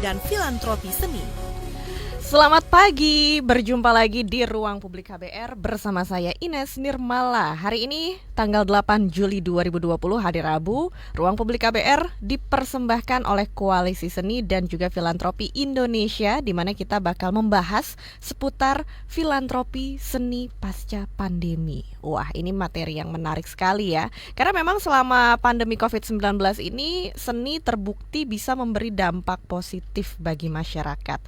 dan filantropi seni. Selamat pagi, berjumpa lagi di Ruang Publik KBR bersama saya Ines Nirmala. Hari ini tanggal 8 Juli 2020 hari Rabu, Ruang Publik KBR dipersembahkan oleh Koalisi Seni dan juga Filantropi Indonesia, di mana kita bakal membahas seputar filantropi seni pasca pandemi. Wah, ini materi yang menarik sekali ya. Karena memang selama pandemi COVID-19 ini, seni terbukti bisa memberi dampak positif bagi masyarakat.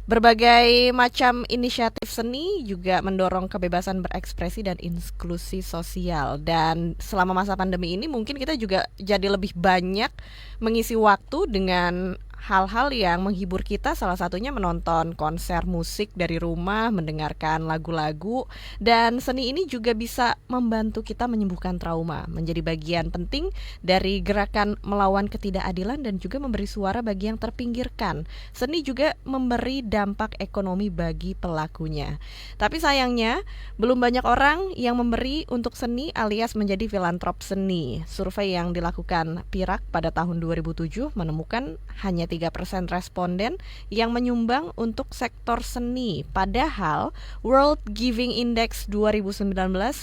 Berbagai macam inisiatif seni juga mendorong kebebasan berekspresi dan inklusi sosial. Dan selama masa pandemi ini mungkin kita juga jadi lebih banyak mengisi waktu dengan hal-hal yang menghibur kita, salah satunya menonton konser musik dari rumah, mendengarkan lagu-lagu. Dan seni ini juga bisa membantu kita menyembuhkan trauma, menjadi bagian penting dari gerakan melawan ketidakadilan dan juga memberi suara bagi yang terpinggirkan. Seni juga memberi dampak ekonomi bagi pelakunya. Tapi sayangnya, belum banyak orang yang memberi untuk seni alias menjadi filantrop seni. Survei yang dilakukan PIRAK pada tahun 2007 menemukan hanya 3% responden yang menyumbang untuk sektor seni. Padahal World Giving Index 2019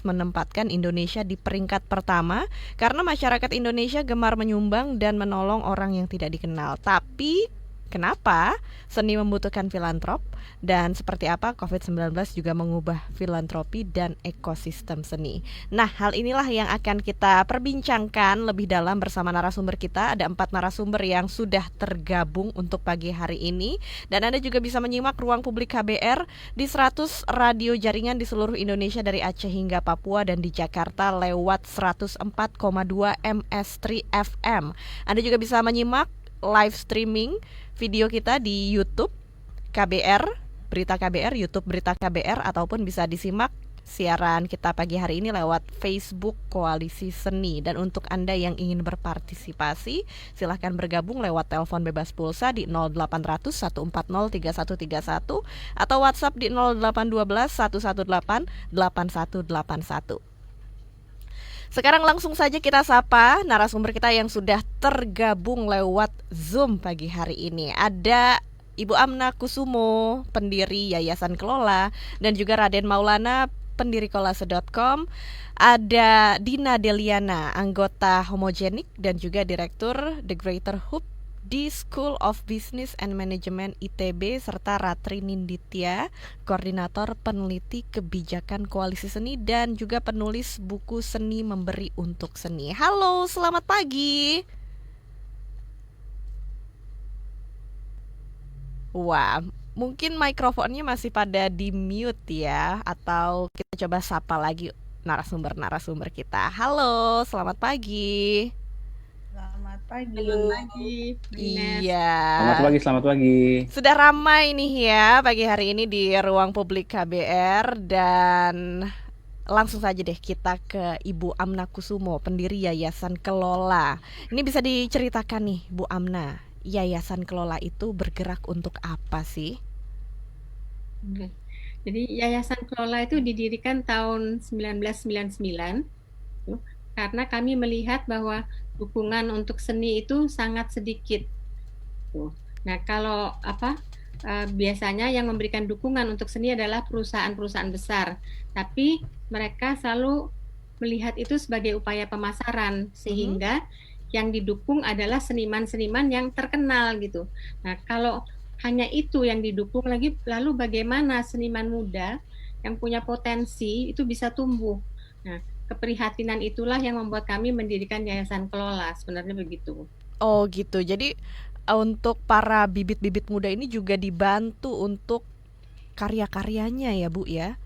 menempatkan Indonesia di peringkat pertama karena masyarakat Indonesia gemar menyumbang dan menolong orang yang tidak dikenal. Tapi kenapa seni membutuhkan filantrop dan seperti apa COVID-19 juga mengubah filantropi dan ekosistem seni. Nah, hal inilah yang akan kita perbincangkan lebih dalam bersama narasumber kita. Ada 4 narasumber yang sudah tergabung untuk pagi hari ini. Dan Anda juga bisa menyimak Ruang Publik KBR di 100 radio jaringan di seluruh Indonesia dari Aceh hingga Papua dan di Jakarta lewat 104,2 MS3 FM. Anda juga bisa menyimak live streaming video kita di YouTube KBR, Berita KBR, YouTube Berita KBR, ataupun bisa disimak siaran kita pagi hari ini lewat Facebook Koalisi Seni. Dan untuk Anda yang ingin berpartisipasi, silahkan bergabung lewat telepon bebas pulsa di 0800 140 3131 atau WhatsApp di 0812 118 8181. Sekarang langsung saja kita sapa narasumber kita yang sudah tergabung lewat Zoom pagi hari ini. Ada Ibu Amna Kusumo, pendiri Yayasan Kelola, dan juga Raden Maulana, pendiri kolase.com. Ada Dina Deliana, anggota Homogenik dan juga direktur The Greater Hoop di School of Business and Management ITB, serta Ratri Ninditya, koordinator peneliti kebijakan Koalisi Seni dan juga penulis buku Seni Memberi untuk Seni. Halo, selamat pagi. Wah, mungkin mikrofonnya masih pada di mute ya, atau kita coba sapa lagi narasumber-narasumber kita. Halo, selamat pagi. Selamat pagi. Selamat pagi, Ines. Iya. Selamat pagi. Sudah ramai nih ya pagi hari ini di Ruang Publik KBR. Dan langsung saja deh kita ke Ibu Amna Kusumo, pendiri Yayasan Kelola. Ini bisa diceritakan nih Bu Amna, Yayasan Kelola itu bergerak untuk apa sih? Oke. Jadi Yayasan Kelola itu didirikan tahun 1999 karena kami melihat bahwa dukungan untuk seni itu sangat sedikit. Nah, kalau biasanya yang memberikan dukungan untuk seni adalah perusahaan-perusahaan besar, tapi mereka selalu melihat itu sebagai upaya pemasaran, sehingga yang didukung adalah seniman-seniman yang terkenal gitu. Nah, kalau hanya itu yang didukung lalu bagaimana seniman muda yang punya potensi itu bisa tumbuh. Nah, keprihatinan itulah yang membuat kami mendirikan Yayasan Kelola, sebenarnya begitu. Oh gitu, jadi untuk para bibit-bibit muda ini juga dibantu untuk karya-karyanya ya Bu ya?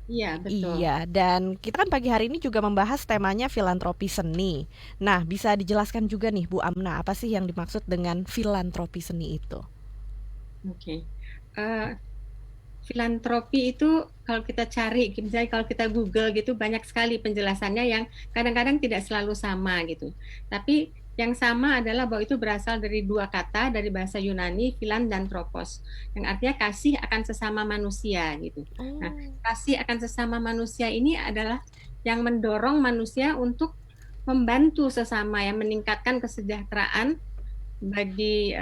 Iya, betul. Iya, dan kita kan pagi hari ini juga membahas temanya filantropi seni. Nah, bisa dijelaskan juga nih Bu Amna, apa sih yang dimaksud dengan filantropi seni itu? Oke. Filantropi itu kalau kita cari, misalnya kalau kita Google gitu, banyak sekali penjelasannya yang kadang-kadang tidak selalu sama gitu. Tapi yang sama adalah bahwa itu berasal dari 2 kata dari bahasa Yunani, filan dan tropos, yang artinya kasih akan sesama manusia gitu. Nah, kasih akan sesama manusia ini adalah yang mendorong manusia untuk membantu sesama, yang meningkatkan kesejahteraan bagi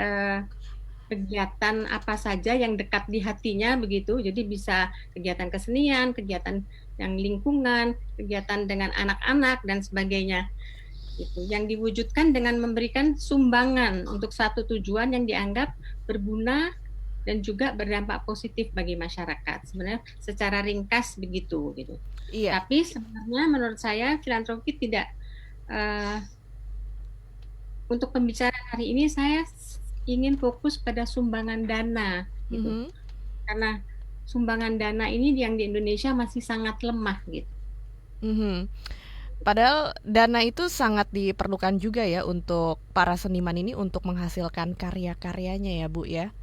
kegiatan apa saja yang dekat di hatinya begitu. Jadi bisa kegiatan kesenian, kegiatan yang lingkungan, kegiatan dengan anak-anak dan sebagainya. Itu yang diwujudkan dengan memberikan sumbangan untuk satu tujuan yang dianggap berguna dan juga berdampak positif bagi masyarakat. Sebenarnya secara ringkas begitu gitu. Iya. Tapi sebenarnya menurut saya filantropi tidak untuk pembicaraan hari ini saya ingin fokus pada sumbangan dana gitu. Mhm. Karena sumbangan dana ini yang di Indonesia masih sangat lemah gitu. Mhm. Padahal dana itu sangat diperlukan juga ya untuk para seniman ini untuk menghasilkan karya-karyanya ya, Bu ya.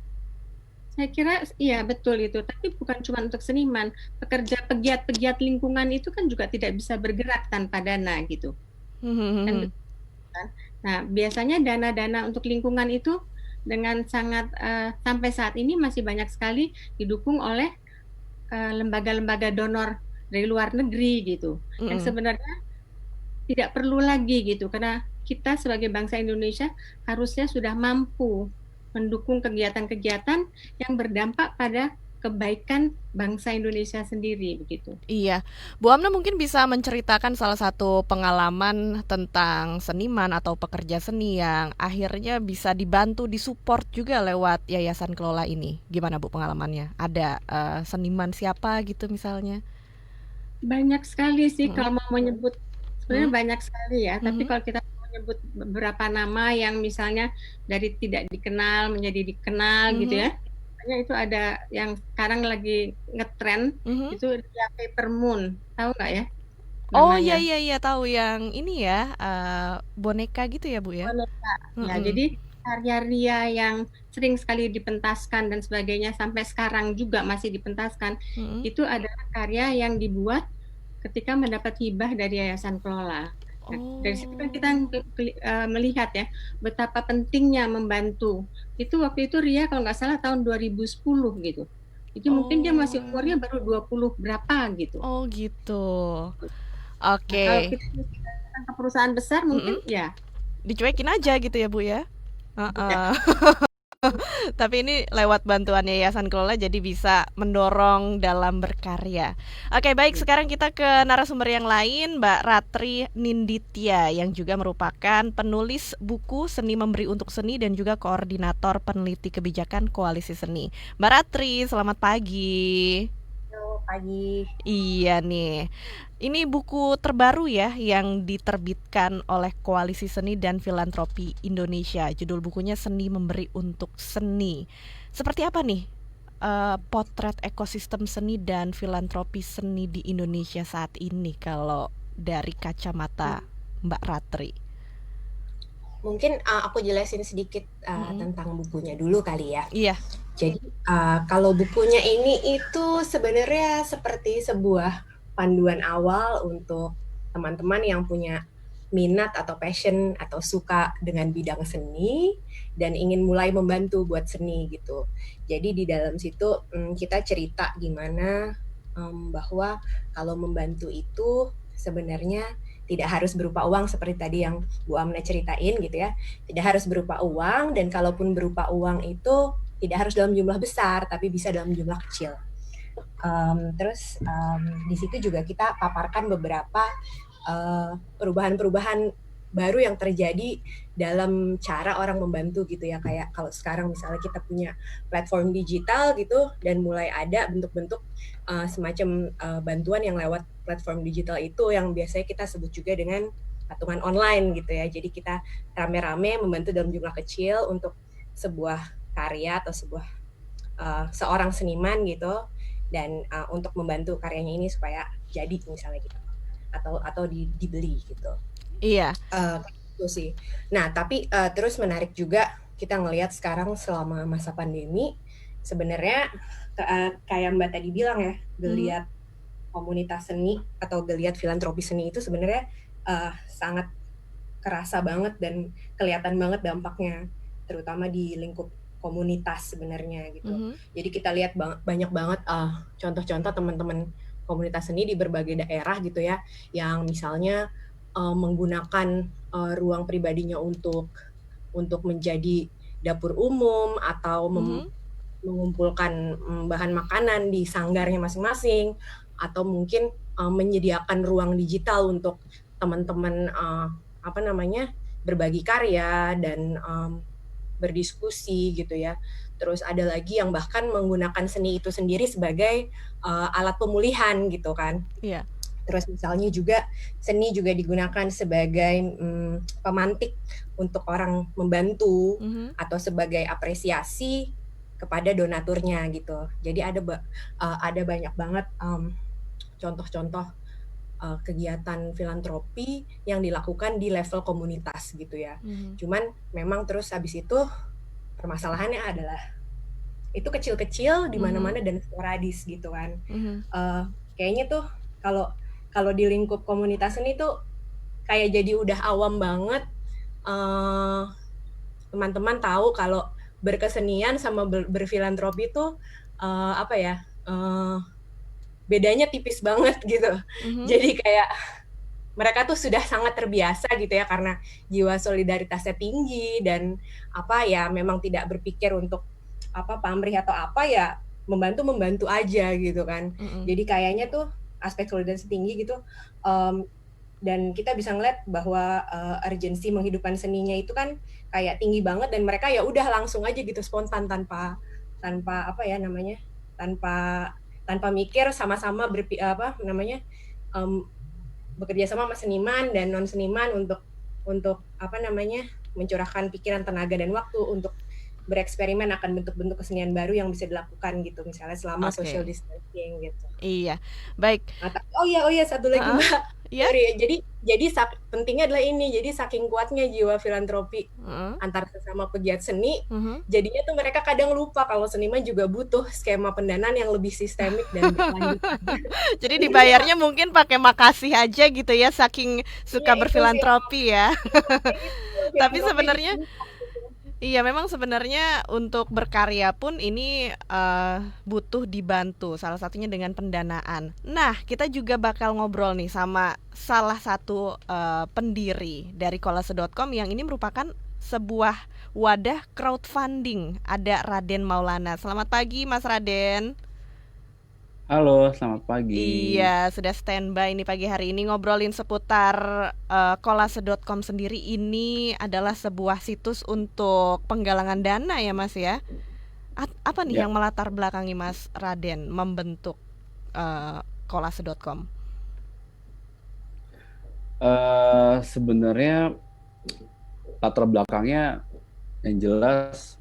Saya kira iya betul itu, tapi bukan cuma untuk seniman, pegiat-pegiat lingkungan itu kan juga tidak bisa bergerak tanpa dana gitu. Kan Mhm. betul kan? Nah, biasanya dana-dana untuk lingkungan itu dengan sangat sampai saat ini masih banyak sekali didukung oleh lembaga-lembaga donor dari luar negeri gitu. Yang Mhm. sebenarnya tidak perlu lagi gitu, karena kita sebagai bangsa Indonesia harusnya sudah mampu mendukung kegiatan-kegiatan yang berdampak pada kebaikan bangsa Indonesia sendiri begitu. Iya, Bu Amna mungkin bisa menceritakan salah satu pengalaman tentang seniman atau pekerja seni yang akhirnya bisa dibantu, disupport juga lewat Yayasan Kelola ini. Gimana Bu pengalamannya? Ada seniman siapa gitu misalnya? Banyak sekali sih Mm-mm. kalau mau menyebut, sebenarnya Mm-mm. banyak sekali ya, tapi Mhm. kalau kita mau menyebut beberapa nama yang misalnya dari tidak dikenal menjadi dikenal gitu Mhm. ya. Makanya itu ada yang sekarang lagi ngetren Mhm. itu Ria Paper Moon, tahu nggak ya Oh iya namanya? iya iya tahu yang ini ya, boneka gitu ya Bu ya? Boneka. Ya, Mm-mm. jadi karya Ria yang sering sekali dipentaskan dan sebagainya sampai sekarang juga masih dipentaskan, Mm-mm. itu adalah karya yang dibuat ketika mendapat hibah dari Yayasan Kelola. Nah, dari situ kan kita Oh. melihat ya betapa pentingnya membantu. Itu waktu itu Ria kalau nggak salah tahun 2010 gitu. Jadi mungkin dia masih Oh. umurnya baru 20 berapa gitu. Oh gitu. Nah, kalau Oke. kita datang ke perusahaan besar Mm-mm. mungkin ya Dicuekin aja gitu ya Bu ya? Heeh. Tapi ini lewat bantuan Yayasan Kelola jadi bisa mendorong dalam berkarya. Oke, baik sekarang kita ke narasumber yang lain, Mbak Ratri Ninditya yang juga merupakan penulis buku Seni Memberi untuk Seni dan juga koordinator peneliti kebijakan Koalisi Seni. Mbak Ratri, selamat pagi. Halo, pagi. Iya nih. Ini buku terbaru ya yang diterbitkan oleh Koalisi Seni dan Filantropi Indonesia. Judul bukunya Seni Memberi untuk Seni. Seperti apa nih potret ekosistem seni dan filantropi seni di Indonesia saat ini kalau dari kacamata Mbak Ratri? Mungkin aku jelasin sedikit Mm-mm. tentang bukunya dulu kali ya. Iya. Jadi kalau bukunya ini itu sebenarnya seperti sebuah panduan awal untuk teman-teman yang punya minat atau passion atau suka dengan bidang seni dan ingin mulai membantu buat seni gitu. Jadi di dalam situ kita cerita gimana bahwa kalau membantu itu sebenarnya tidak harus berupa uang seperti tadi yang Bu Amna ceritain gitu ya. Tidak harus berupa uang dan kalaupun berupa uang itu tidak harus dalam jumlah besar tapi bisa dalam jumlah kecil. Terus di situ juga kita paparkan beberapa perubahan-perubahan baru yang terjadi dalam cara orang membantu gitu ya, kayak kalau sekarang misalnya kita punya platform digital gitu dan mulai ada bentuk-bentuk semacam bantuan yang lewat platform digital itu yang biasanya kita sebut juga dengan patungan online gitu ya. Jadi kita rame-rame membantu dalam jumlah kecil untuk sebuah karya atau seorang seniman gitu dan untuk membantu karyanya ini supaya jadi misalnya gitu atau dibeli gitu. Iya. Itu sih. Nah, tapi terus menarik juga kita ngelihat sekarang selama masa pandemi sebenarnya kayak Mbak tadi bilang ya, Mhm. geliat komunitas seni atau geliat filantropi seni itu sebenarnya sangat kerasa banget dan kelihatan banget dampaknya, terutama di lingkup komunitas sebenarnya gitu. Mhm. Jadi kita lihat banyak banget contoh-contoh teman-teman komunitas seni di berbagai daerah gitu ya, yang misalnya menggunakan ruang pribadinya untuk menjadi dapur umum atau mengumpulkan bahan makanan di sanggarnya masing-masing, atau mungkin menyediakan ruang digital untuk teman-teman berbagi karya dan berdiskusi gitu ya. Terus ada lagi yang bahkan menggunakan seni itu sendiri sebagai alat pemulihan gitu kan. Iya. Terus misalnya juga seni juga digunakan sebagai pemantik untuk orang membantu atau sebagai apresiasi kepada donaturnya gitu. Jadi ada banyak banget contoh-contoh kegiatan filantropi yang dilakukan di level komunitas gitu ya. Cuman memang terus habis itu permasalahannya adalah itu kecil-kecil di mana-mana dan sporadis gitu kan. Kayaknya tuh kalau di lingkup komunitas ini tuh kayak jadi udah awam banget teman-teman tahu kalau berkesenian sama berfilantropi tuh bedanya tipis banget gitu. Jadi kayak mereka tuh sudah sangat terbiasa gitu ya karena jiwa solidaritasnya tinggi dan memang tidak berpikir untuk pamrih atau ya membantu aja gitu kan. Jadi kayaknya tuh aspek solidaritas tinggi gitu, dan kita bisa ngeliat bahwa urgensi menghidupkan seninya itu kan kayak tinggi banget dan mereka ya udah langsung aja gitu spontan tanpa tanpa mikir, sama-sama bekerja sama seniman dan non seniman untuk mencurahkan pikiran, tenaga dan waktu untuk bereksperimen akan bentuk-bentuk kesenian baru yang bisa dilakukan gitu, misalnya selama social distancing gitu. Iya, baik. Oh iya satu lagi Mbak. Yeah. Jadi pentingnya adalah ini. Jadi saking kuatnya jiwa filantropi antar sesama pegiat seni, jadinya tuh mereka kadang lupa kalau seniman juga butuh skema pendanaan yang lebih sistemik dan berkelanjutan. Jadi dibayarnya mungkin pakai makasih aja gitu ya, saking suka berfilantropi ya. Tapi sebenarnya iya, memang sebenarnya untuk berkarya pun ini butuh dibantu, salah satunya dengan pendanaan. Nah, kita juga bakal ngobrol nih sama salah satu pendiri dari kolase.com yang ini merupakan sebuah wadah crowdfunding. Ada Raden Maulana. Selamat pagi Mas Raden. Halo, selamat pagi. Iya, sudah standby nih pagi hari ini ngobrolin seputar kolase.com sendiri. Ini adalah sebuah situs untuk penggalangan dana ya Mas ya. Apa nih yang melatar belakangi Mas Raden membentuk kolase.com? Sebenarnya latar belakangnya yang jelas,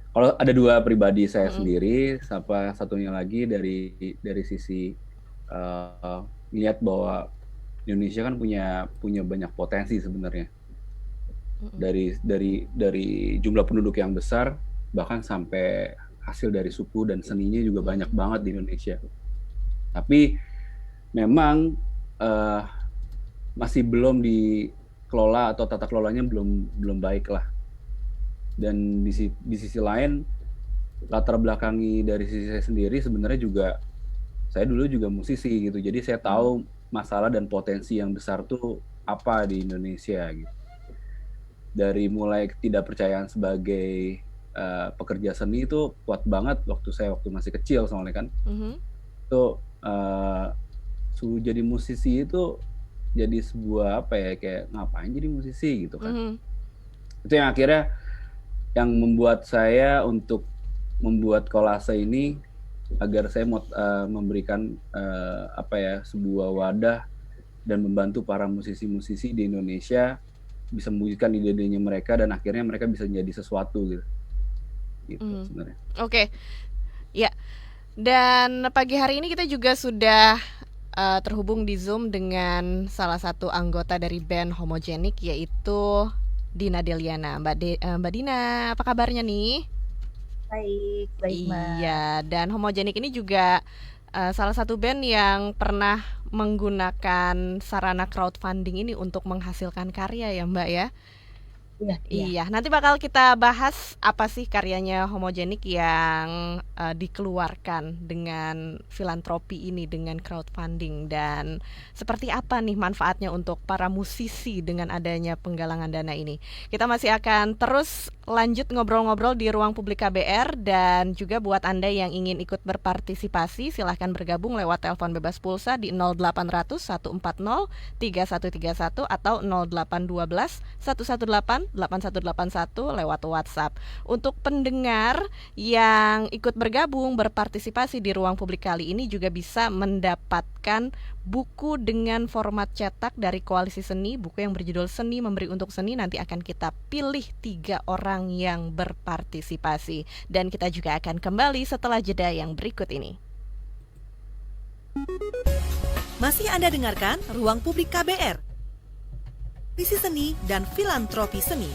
kalau ada dua pribadi saya sendiri, satunya lagi dari sisi lihat bahwa Indonesia kan punya banyak potensi sebenarnya. Dari jumlah penduduk yang besar, bahkan sampai hasil dari suku dan seninya juga banyak banget di Indonesia. Tapi memang masih belum dikelola atau tata kelolanya belum baik lah. Dan di sisi lain, latar belakangi dari sisi saya sendiri sebenarnya juga, saya dulu juga musisi gitu, jadi saya tahu masalah dan potensi yang besar tuh apa di Indonesia gitu. Dari mulai ketidakpercayaan sebagai pekerja seni itu kuat banget waktu masih kecil soalnya kan. Itu jadi musisi itu jadi sebuah kayak ngapain jadi musisi gitu kan. Itu yang akhirnya yang membuat saya untuk membuat kolase ini, agar saya mau memberikan sebuah wadah dan membantu para musisi-musisi di Indonesia bisa mewujudkan ide-idenya mereka dan akhirnya mereka bisa jadi sesuatu gitu sebenarnya. Oke. Ya. Dan pagi hari ini kita juga sudah terhubung di Zoom dengan salah satu anggota dari band Homogenik, yaitu Dina Deliana. Mbak Dina, apa kabarnya nih? Baik Mbak. Iya, dan Homogenik ini juga salah satu band yang pernah menggunakan sarana crowdfunding ini untuk menghasilkan karya ya Mbak ya? Iya, nanti bakal kita bahas apa sih karyanya Homogenik yang dikeluarkan dengan filantropi ini, dengan crowdfunding, dan seperti apa nih manfaatnya untuk para musisi dengan adanya penggalangan dana ini. Kita masih akan terus lanjut ngobrol-ngobrol di ruang publik KBR. Dan juga buat Anda yang ingin ikut berpartisipasi, silahkan bergabung lewat telepon bebas pulsa di 0800 140 3131 atau 0812 118 8181 lewat WhatsApp. Untuk pendengar yang ikut bergabung berpartisipasi di ruang publik kali ini juga bisa mendapatkan buku dengan format cetak dari Koalisi Seni, buku yang berjudul Seni Memberi Untuk Seni. Nanti akan kita pilih 3 orang yang berpartisipasi. Dan kita juga akan kembali setelah jeda yang berikut ini. Masih Anda dengarkan Ruang Publik KBR, visi seni dan filantropi seni.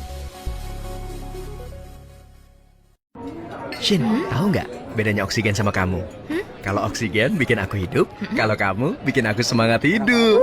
Shin, tahu nggak bedanya oksigen sama kamu? Kalau oksigen bikin aku hidup, kalau kamu bikin aku semangat hidup.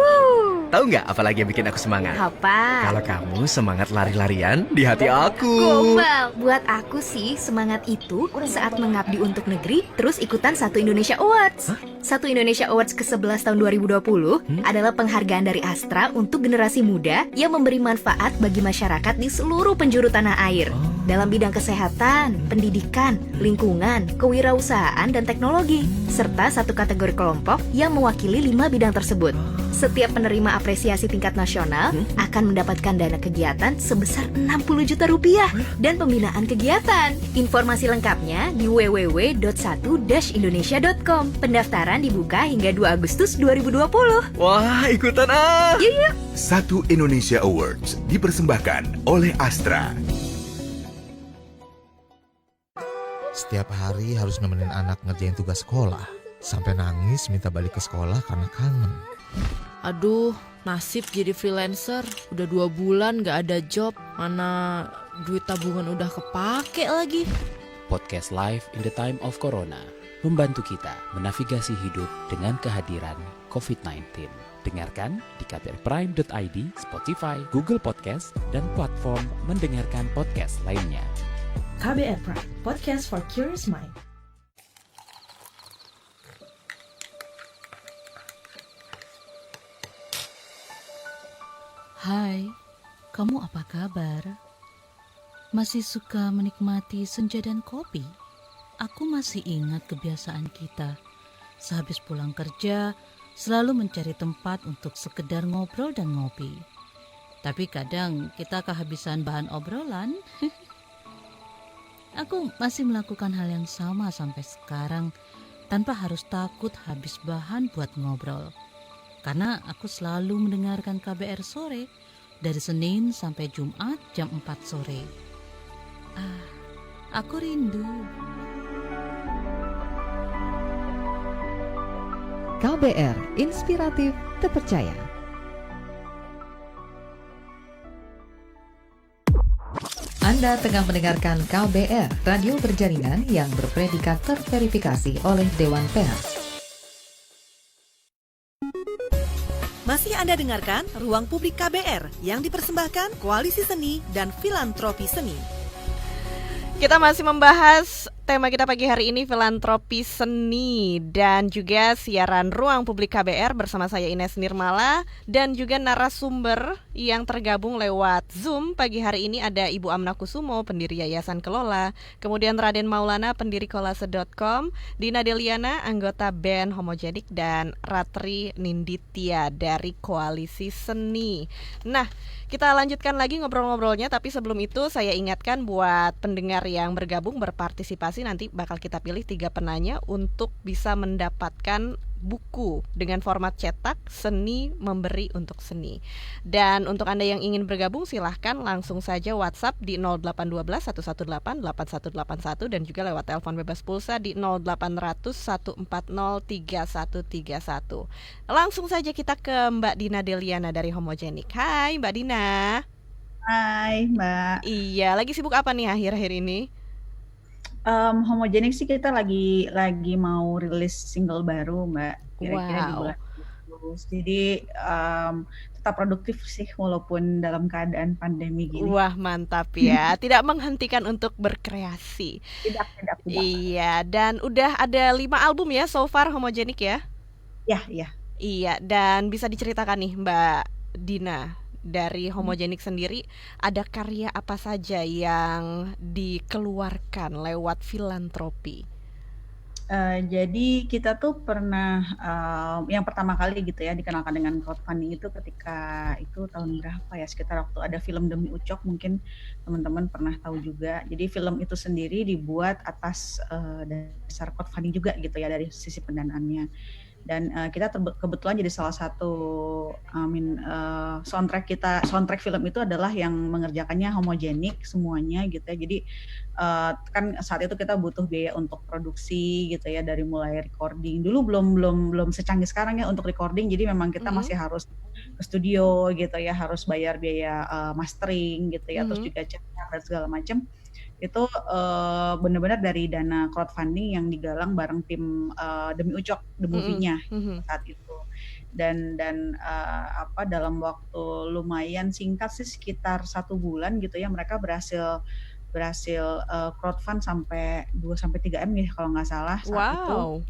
Tahu nggak apa lagi yang bikin aku semangat? Apa? Kalau kamu semangat lari-larian di hati aku. Gombal, buat aku sih semangat itu saat mengabdi untuk negeri terus ikutan Satu Indonesia Awards. Satu Indonesia Awards ke-11 tahun 2020 adalah penghargaan dari Astra untuk generasi muda yang memberi manfaat bagi masyarakat di seluruh penjuru tanah air. Dalam bidang kesehatan, pendidikan, lingkungan, kewirausahaan, dan teknologi. Serta satu kategori kelompok yang mewakili 5 bidang tersebut. Setiap penerima apresiasi tingkat nasional akan mendapatkan dana kegiatan sebesar 60 juta rupiah dan pembinaan kegiatan. Informasi lengkapnya di www.1-indonesia.com. Pendaftaran dibuka hingga 2 Agustus 2020. Wah, ikutan ah! Yuk. Satu Indonesia Awards dipersembahkan oleh Astra. Setiap hari harus nemenin anak ngerjain tugas sekolah. Sampai nangis minta balik ke sekolah karena kangen. Aduh, nasib jadi freelancer. Udah 2 bulan gak ada job. Mana duit tabungan udah kepake lagi. Podcast Live in the Time of Corona membantu kita menavigasi hidup dengan kehadiran COVID-19. Dengarkan di kbrprime.id, Spotify, Google Podcast, dan platform mendengarkan podcast lainnya. KBR Prime, podcast for curious mind. Hai, kamu apa kabar? Masih suka menikmati senja dan kopi? Aku masih ingat kebiasaan kita. Sehabis pulang kerja, selalu mencari tempat untuk sekedar ngobrol dan ngopi. Tapi kadang kita kehabisan bahan obrolan. Aku masih melakukan hal yang sama sampai sekarang, tanpa harus takut habis bahan buat ngobrol. Karena aku selalu mendengarkan KBR sore, dari Senin sampai Jumat jam 4 sore. Aku rindu. KBR, inspiratif, terpercaya. Anda tengah mendengarkan KBR, radio berjaringan yang berpredikat terverifikasi oleh Dewan Pers. Masih Anda dengarkan Ruang Publik KBR yang dipersembahkan Koalisi Seni dan Filantropi Seni. Kita masih membahas tema kita pagi hari ini, filantropi seni, dan juga siaran Ruang Publik KBR bersama saya Ines Nirmala, dan juga narasumber yang tergabung lewat Zoom pagi hari ini ada Ibu Amna Kusumo, pendiri Yayasan Kelola, kemudian Raden Maulana, pendiri kolase.com, Dina Deliana, anggota band Homogenik, dan Ratri Ninditya dari Koalisi Seni. Nah, kita lanjutkan lagi ngobrol-ngobrolnya, tapi sebelum itu saya ingatkan buat pendengar yang bergabung berpartisipasi, nanti bakal kita pilih 3 penanya untuk bisa mendapatkan buku dengan format cetak Seni Memberi Untuk Seni. Dan untuk Anda yang ingin bergabung silahkan langsung saja WhatsApp di 0812 118 8181 dan juga lewat telepon bebas pulsa di 0800 140 3131. Langsung saja kita ke Mbak Dina Deliana dari Homogenik. Hai Mbak Dina. Hai Mbak. Iya, lagi sibuk apa nih akhir-akhir ini? Homogenik sih kita lagi mau rilis single baru Mbak, kira-kira di bulan Agustus. Jadi tetap produktif sih walaupun dalam keadaan pandemi gini. Wah, mantap ya. Tidak menghentikan untuk berkreasi. Tidak. Iya, dan udah ada 5 album ya so far Homogenik ya? Ya. Iya, dan bisa diceritakan nih Mbak Dina, dari Homogenik sendiri, ada karya apa saja yang dikeluarkan lewat filantropi? Jadi kita tuh pernah yang pertama kali gitu ya dikenalkan dengan crowdfunding itu ketika itu tahun berapa ya, sekitar waktu ada film Demi Ucok, mungkin teman-teman pernah tahu juga. Jadi film itu sendiri dibuat atas dasar crowdfunding juga gitu ya dari sisi pendanaannya. Dan kita kebetulan jadi salah satu soundtrack film itu adalah yang mengerjakannya Homogenik semuanya gitu ya. Jadi kan saat itu kita butuh biaya untuk produksi gitu ya, dari mulai recording. Dulu belum secanggih sekarang ya untuk recording, jadi memang kita masih harus ke studio gitu ya, harus bayar biaya mastering gitu ya, terus juga cetak dan segala macam. Itu benar-benar dari dana crowdfunding yang digalang bareng tim Demi Ucok the movie-nya saat itu. Dan dalam waktu lumayan singkat sih, sekitar 1 bulan gitu ya, mereka berhasil crowdfund sampai 2-3 M ya kalau nggak salah saat itu.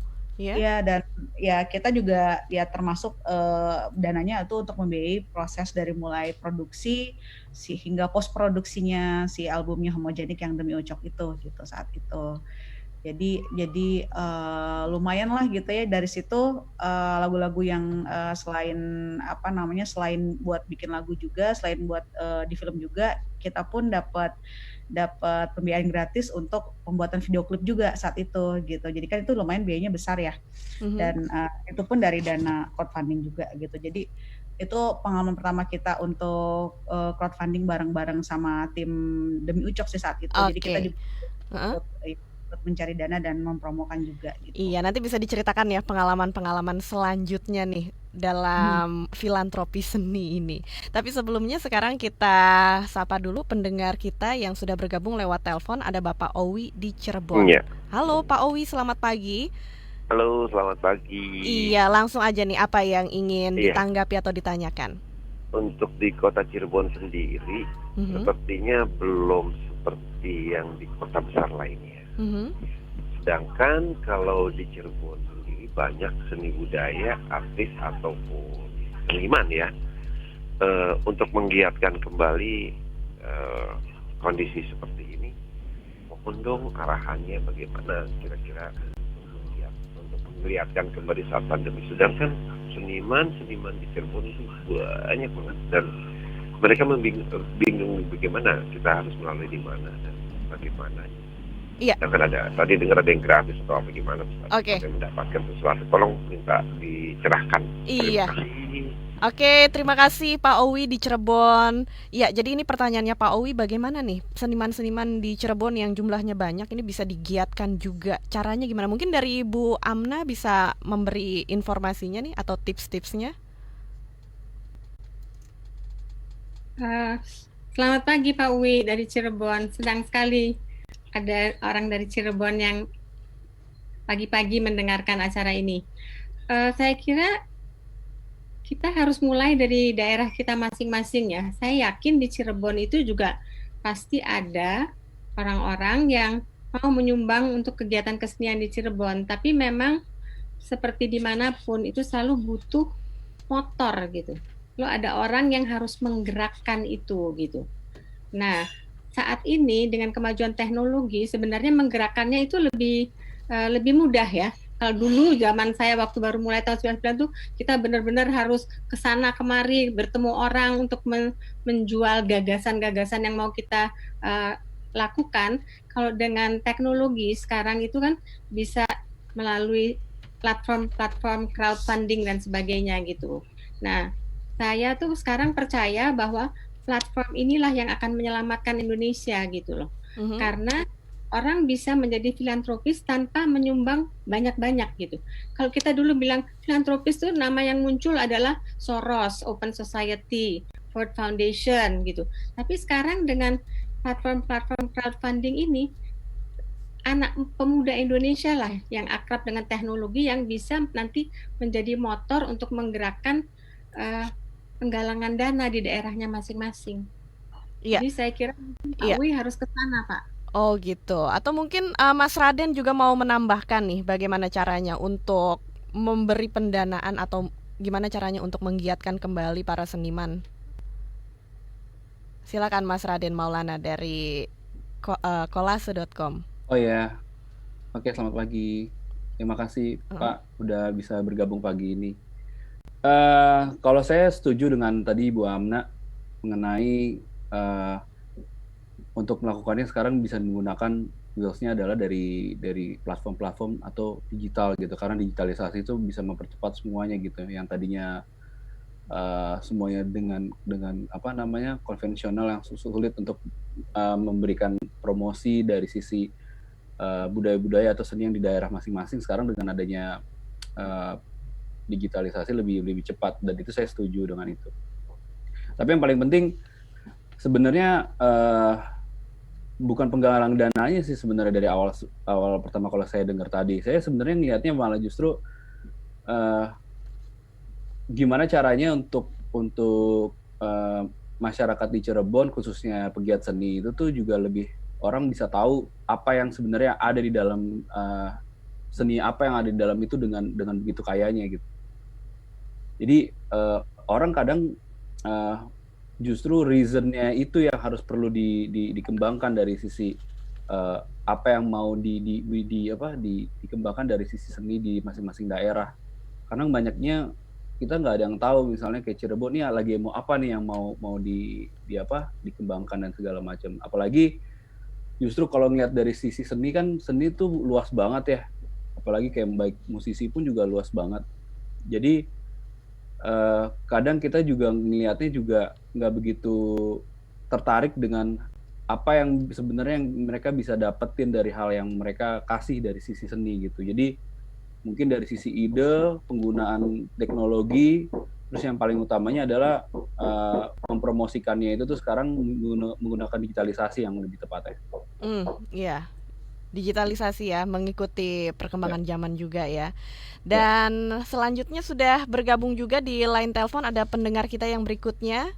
Ya, dan ya kita juga ya termasuk dananya itu untuk membiayai proses dari mulai produksi hingga post produksinya si albumnya Homogenik yang Demi Ucok itu gitu saat itu. Jadi lumayan lah gitu ya, dari situ lagu-lagu yang selain buat bikin lagu juga, selain buat di film juga, kita pun dapat pembiayaan gratis untuk pembuatan video klip juga saat itu gitu. Jadi kan itu lumayan biayanya besar ya. Dan itu pun dari dana crowdfunding juga gitu. Jadi itu pengalaman pertama kita untuk crowdfunding bareng-bareng sama tim Demi Ucok sih saat itu. Jadi kita juga untuk mencari dana dan mempromokan juga gitu. Iya, nanti bisa diceritakan ya pengalaman-pengalaman selanjutnya nih dalam filantropi seni ini. Tapi sebelumnya sekarang kita sapa dulu pendengar kita yang sudah bergabung lewat telepon. Ada Bapak Owi di Cirebon. Halo Pak Owi, selamat pagi. Halo, selamat pagi. Iya, langsung aja nih, apa yang ingin ditanggapi atau ditanyakan? Untuk di kota Cirebon sendiri, sepertinya belum seperti yang di kota besar lainnya. Sedangkan kalau di Cirebon sendiri banyak seni budaya, artis ataupun seniman ya, untuk menggiatkan kembali kondisi seperti ini. Mohon dong arahannya bagaimana kira-kira untuk menggiatkan kembali saat pandemi. Sedangkan seniman di Cirebon itu banyak banget, dan mereka bingung bagaimana kita harus melalui di mana dan bagaimana. Iya. Jangan tadi dengar ada yang gratis atau apa gimana, mendapatkan sesuatu, tolong minta dicerahkan. Iya. Oke, terima kasih Pak Owi di Cirebon. Ya, jadi ini pertanyaannya Pak Owi, bagaimana nih seniman-seniman di Cirebon yang jumlahnya banyak ini bisa digiatkan juga? Caranya gimana? Mungkin dari Bu Amna bisa memberi informasinya nih atau tips-tipsnya? Selamat pagi Pak Owi dari Cirebon. Senang sekali ada orang dari Cirebon yang pagi-pagi mendengarkan acara ini. Saya kira kita harus mulai dari daerah kita masing-masing ya. Saya yakin di Cirebon itu juga pasti ada orang-orang yang mau menyumbang untuk kegiatan kesenian di Cirebon. Tapi memang seperti dimanapun itu selalu butuh motor gitu. Lalu ada orang yang harus menggerakkan itu gitu. Nah, saat ini dengan kemajuan teknologi sebenarnya menggerakkannya itu lebih mudah ya. Kalau dulu zaman saya waktu baru mulai tahun 99 tuh kita benar-benar harus kesana kemari bertemu orang untuk menjual gagasan-gagasan yang mau kita lakukan. Kalau dengan teknologi sekarang itu kan bisa melalui platform crowdfunding dan sebagainya gitu. Nah, saya tuh sekarang percaya bahwa platform inilah yang akan menyelamatkan Indonesia gitu loh. Karena orang bisa menjadi filantropis tanpa menyumbang banyak-banyak gitu. Kalau kita dulu bilang filantropis tuh nama yang muncul adalah Soros, Open Society, Ford Foundation gitu. Tapi sekarang dengan platform crowdfunding ini, anak pemuda Indonesia lah yang akrab dengan teknologi yang bisa nanti menjadi motor untuk menggerakkan penggalangan dana di daerahnya masing-masing. Jadi saya kira Pak Owi harus ke sana, Pak. Oh gitu. Atau mungkin Mas Raden juga mau menambahkan nih bagaimana caranya untuk memberi pendanaan atau gimana caranya untuk menggiatkan kembali para seniman? Silakan Mas Raden Maulana dari kolase.com. Oh ya, oke, selamat pagi. Terima kasih Pak udah bisa bergabung pagi ini. Kalau saya setuju dengan tadi Bu Amna mengenai untuk melakukannya sekarang bisa menggunakan tools-nya adalah dari platform-platform atau digital gitu, karena digitalisasi itu bisa mempercepat semuanya gitu. Yang tadinya semuanya dengan apa namanya konvensional yang sulit untuk memberikan promosi dari sisi budaya-budaya atau seni yang di daerah masing-masing, sekarang dengan adanya digitalisasi lebih cepat, dan itu saya setuju dengan itu. Tapi yang paling penting sebenarnya bukan penggalang dananya sih sebenarnya. Dari awal pertama kalau saya dengar tadi, saya sebenarnya niatnya malah justru gimana caranya untuk masyarakat di Cirebon khususnya pegiat seni itu tuh juga lebih orang bisa tahu apa yang sebenarnya ada di dalam seni, apa yang ada di dalam itu dengan begitu kayanya gitu. Jadi orang kadang justru reasonnya itu yang harus perlu dikembangkan dari sisi apa yang mau dikembangkan dari sisi seni di masing-masing daerah. Karena banyaknya kita nggak ada yang tahu, misalnya kayak Cirebon nih lagi mau apa nih yang mau dikembangkan dan segala macam. Apalagi justru kalau ngeliat dari sisi seni kan, seni tuh luas banget ya. Apalagi kayak baik musisi pun juga luas banget. Jadi kadang kita juga ngeliatnya juga nggak begitu tertarik dengan apa yang sebenarnya yang mereka bisa dapetin dari hal yang mereka kasih dari sisi seni gitu. Jadi mungkin dari sisi ide, penggunaan teknologi, terus yang paling utamanya adalah mempromosikannya itu tuh sekarang menggunakan digitalisasi yang lebih tepatnya. Iya, digitalisasi ya, mengikuti perkembangan zaman juga ya. Dan selanjutnya sudah bergabung juga di line telepon ada pendengar kita yang berikutnya,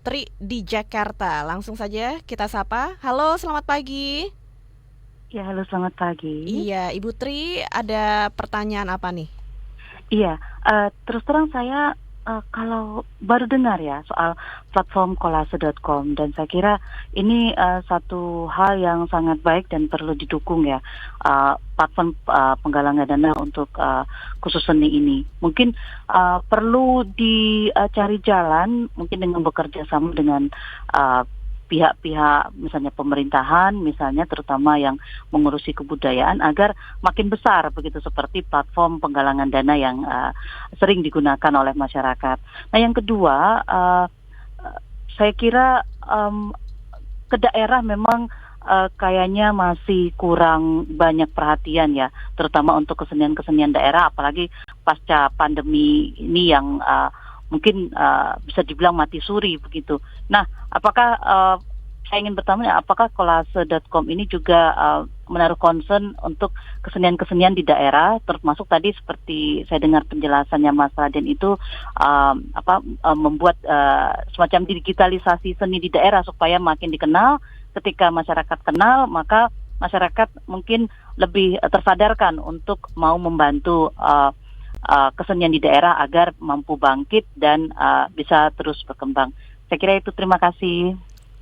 Tri di Jakarta. Langsung saja kita sapa. Halo, selamat pagi. Ya, halo, selamat pagi. Iya, Ibu Tri, ada pertanyaan apa nih? Iya, terus terang saya kalau baru dengar ya soal platform kolase.com, dan saya kira ini satu hal yang sangat baik dan perlu didukung ya, platform penggalangan dana untuk khusus seni ini. Mungkin perlu dicari jalan, mungkin dengan bekerja sama dengan pihak-pihak misalnya pemerintahan, misalnya terutama yang mengurusi kebudayaan, agar makin besar begitu, seperti platform penggalangan dana yang sering digunakan oleh masyarakat. Nah, yang kedua, saya kira ke daerah memang kayaknya masih kurang banyak perhatian ya, terutama untuk kesenian-kesenian daerah, apalagi pasca pandemi ini yang mungkin bisa dibilang mati suri begitu. Nah, apakah saya ingin bertanya, apakah kolase.com ini juga menaruh concern untuk kesenian-kesenian di daerah, termasuk tadi seperti saya dengar penjelasannya Mas Raden itu membuat semacam digitalisasi seni di daerah supaya makin dikenal. Ketika masyarakat kenal, maka masyarakat mungkin lebih tersadarkan untuk mau membantu kesenian di daerah agar mampu bangkit dan bisa terus berkembang. Saya kira itu, terima kasih.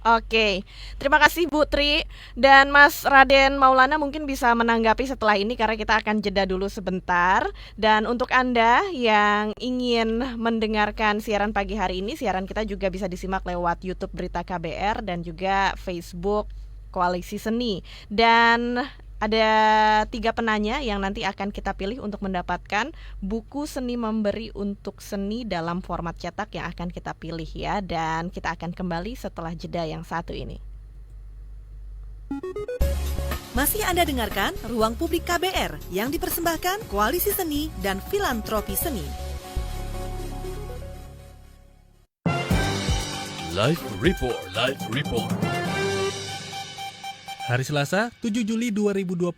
Oke, terima kasih Bu Tri. Dan Mas Raden Maulana mungkin bisa menanggapi setelah ini karena kita akan jeda dulu sebentar. Dan untuk Anda yang ingin mendengarkan siaran pagi hari ini, siaran kita juga bisa disimak lewat YouTube Berita KBR dan juga Facebook Koalisi Seni. Dan ada 3 penanya yang nanti akan kita pilih untuk mendapatkan buku Seni Memberi untuk Seni dalam format cetak yang akan kita pilih ya. Dan kita akan kembali setelah jeda yang satu ini. Masih Anda dengarkan Ruang Publik KBR yang dipersembahkan Koalisi Seni dan Filantropi Seni. Live Report. Hari Selasa, 7 Juli 2020,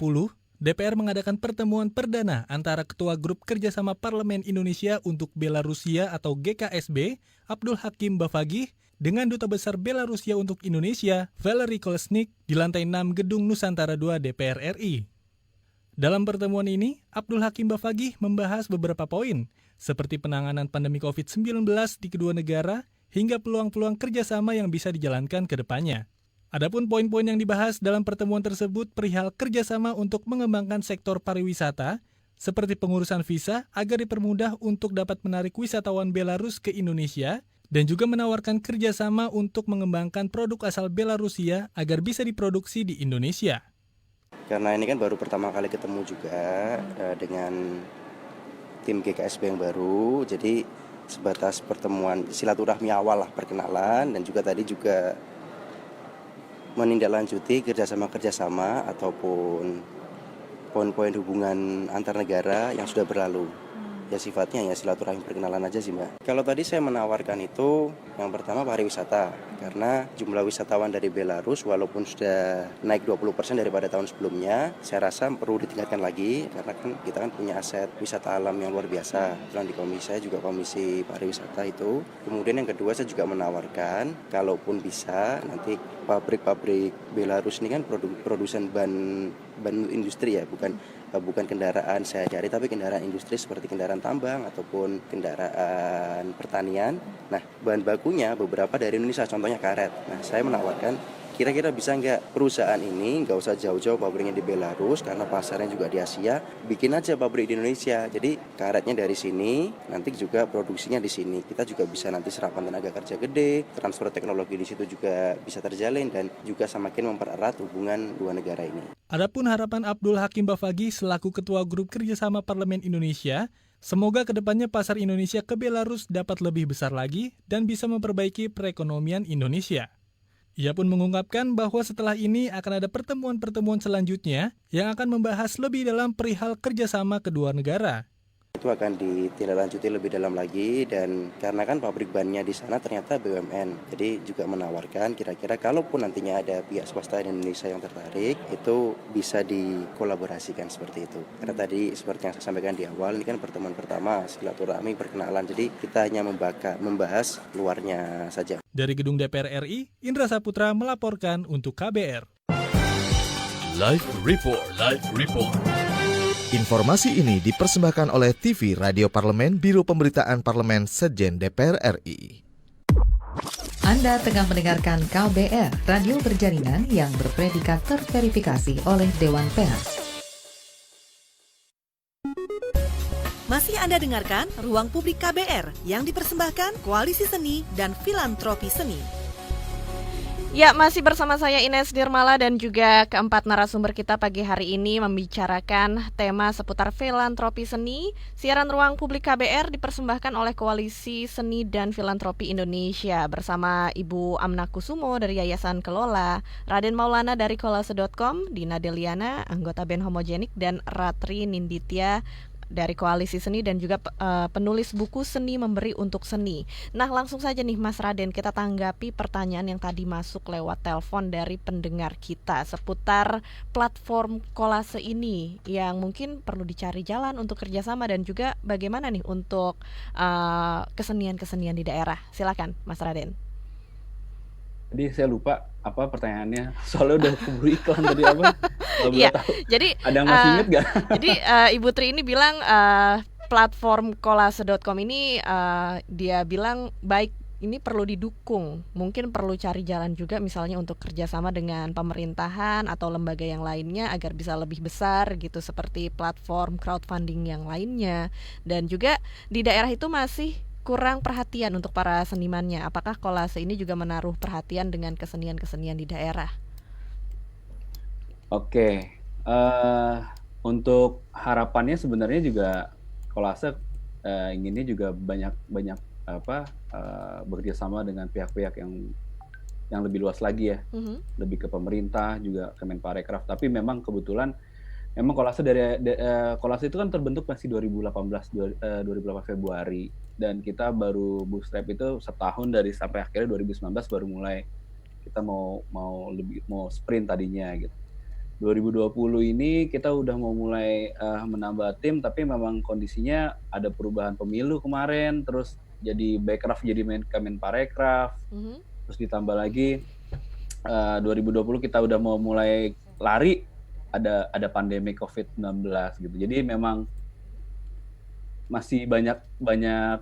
DPR mengadakan pertemuan perdana antara Ketua Grup Kerjasama Parlemen Indonesia untuk Belarusia atau GKSB, Abdul Hakim Bafagih, dengan Duta Besar Belarusia untuk Indonesia, Valery Kolesnik, di lantai 6 Gedung Nusantara II DPR RI. Dalam pertemuan ini, Abdul Hakim Bafagih membahas beberapa poin, seperti penanganan pandemi COVID-19 di kedua negara, hingga peluang-peluang kerjasama yang bisa dijalankan ke depannya. Adapun poin-poin yang dibahas dalam pertemuan tersebut perihal kerjasama untuk mengembangkan sektor pariwisata, seperti pengurusan visa agar dipermudah untuk dapat menarik wisatawan Belarus ke Indonesia, dan juga menawarkan kerjasama untuk mengembangkan produk asal Belarusia agar bisa diproduksi di Indonesia. Karena ini kan baru pertama kali ketemu juga dengan tim GKSB yang baru, jadi sebatas pertemuan silaturahmi awal lah, perkenalan, dan juga tadi juga menindaklanjuti kerjasama ataupun poin-poin hubungan antar negara yang sudah berlalu. Ya sifatnya ya silaturahmi perkenalan aja sih Mbak. Kalau tadi saya menawarkan itu yang pertama pariwisata, karena jumlah wisatawan dari Belarus walaupun sudah naik 20% daripada tahun sebelumnya, saya rasa perlu ditingkatkan lagi karena kan kita kan punya aset wisata alam yang luar biasa. Kebetulan di komisi saya juga komisi pariwisata itu. Kemudian yang kedua saya juga menawarkan kalaupun bisa nanti pabrik-pabrik Belarus ini kan produsen ban industri ya, bukan kendaraan sehari-hari tapi kendaraan industri seperti kendaraan tambang ataupun kendaraan pertanian. Nah, bahan bakunya beberapa dari Indonesia, contohnya karet. Nah, saya menawarkan kira-kira bisa nggak perusahaan ini nggak usah jauh-jauh pabriknya di Belarus karena pasarnya juga di Asia, bikin aja pabrik di Indonesia. Jadi karetnya dari sini, nanti juga produksinya di sini. Kita juga bisa nanti serapan tenaga kerja gede, transfer teknologi di situ juga bisa terjalin dan juga semakin mempererat hubungan dua negara ini. Adapun harapan Abdul Hakim Bafagi selaku Ketua Grup Kerjasama Parlemen Indonesia, semoga kedepannya pasar Indonesia ke Belarus dapat lebih besar lagi dan bisa memperbaiki perekonomian Indonesia. Ia pun mengungkapkan bahwa setelah ini akan ada pertemuan-pertemuan selanjutnya yang akan membahas lebih dalam perihal kerjasama kedua negara. Itu akan ditindaklanjuti lebih dalam lagi dan karena kan pabrik bannya di sana ternyata BUMN. Jadi juga menawarkan kira-kira kalaupun nantinya ada pihak swasta di Indonesia yang tertarik, itu bisa dikolaborasikan seperti itu. Karena tadi seperti yang saya sampaikan di awal, ini kan pertemuan pertama, silaturahmi, perkenalan. Jadi kita hanya membahas luarnya saja. Dari Gedung DPR RI, Indra Saputra melaporkan untuk KBR. Live Report. Informasi ini dipersembahkan oleh TV Radio Parlemen, Biro Pemberitaan Parlemen, Sejen DPR RI. Anda tengah mendengarkan KBR, radio berjaringan yang berpredikat terverifikasi oleh Dewan Pers. Masih Anda dengarkan Ruang Publik KBR yang dipersembahkan Koalisi Seni dan Filantropi Seni. Ya, masih bersama saya Ines Nirmala dan juga keempat narasumber kita pagi hari ini membicarakan tema seputar filantropi seni. Siaran Ruang Publik KBR dipersembahkan oleh Koalisi Seni dan Filantropi Indonesia bersama Ibu Amna Kusumo dari Yayasan Kelola, Raden Maulana dari kolase.com, Dina Deliana, anggota band Homogenik, dan Ratri Ninditya dari Koalisi Seni dan juga penulis buku Seni Memberi untuk Seni. Nah, langsung saja nih Mas Raden, kita tanggapi pertanyaan yang tadi masuk lewat telepon dari pendengar kita seputar platform kolase ini yang mungkin perlu dicari jalan untuk kerjasama dan juga bagaimana nih untuk kesenian-kesenian di daerah. Silakan Mas Raden. Jadi saya lupa apa pertanyaannya, soalnya udah keburu iklan tadi apa? Iya, jadi ada yang masih inget gak? Jadi Ibu Tri ini bilang platform kolase.com ini dia bilang baik, ini perlu didukung, mungkin perlu cari jalan juga misalnya untuk kerjasama dengan pemerintahan atau lembaga yang lainnya agar bisa lebih besar gitu seperti platform crowdfunding yang lainnya, dan juga di daerah itu masih kurang perhatian untuk para senimannya. Apakah kolase ini juga menaruh perhatian dengan kesenian-kesenian di daerah? Oke, untuk harapannya sebenarnya juga kolase inginnya juga banyak bekerja sama dengan pihak-pihak yang lebih luas lagi ya, lebih ke pemerintah juga Kemenparekraf. Tapi memang kebetulan memang kolase kolase itu kan terbentuk masih 2018 Februari. Dan kita baru bootstrap itu setahun dari sampai akhirnya 2019 baru mulai kita mau sprint tadinya gitu. 2020 ini kita udah mau mulai menambah tim, tapi memang kondisinya ada perubahan pemilu kemarin, terus jadi Bekraf jadi Kemenparekraf, terus ditambah lagi 2020 kita udah mau mulai lari, ada pandemi COVID-19 gitu. Jadi memang masih banyak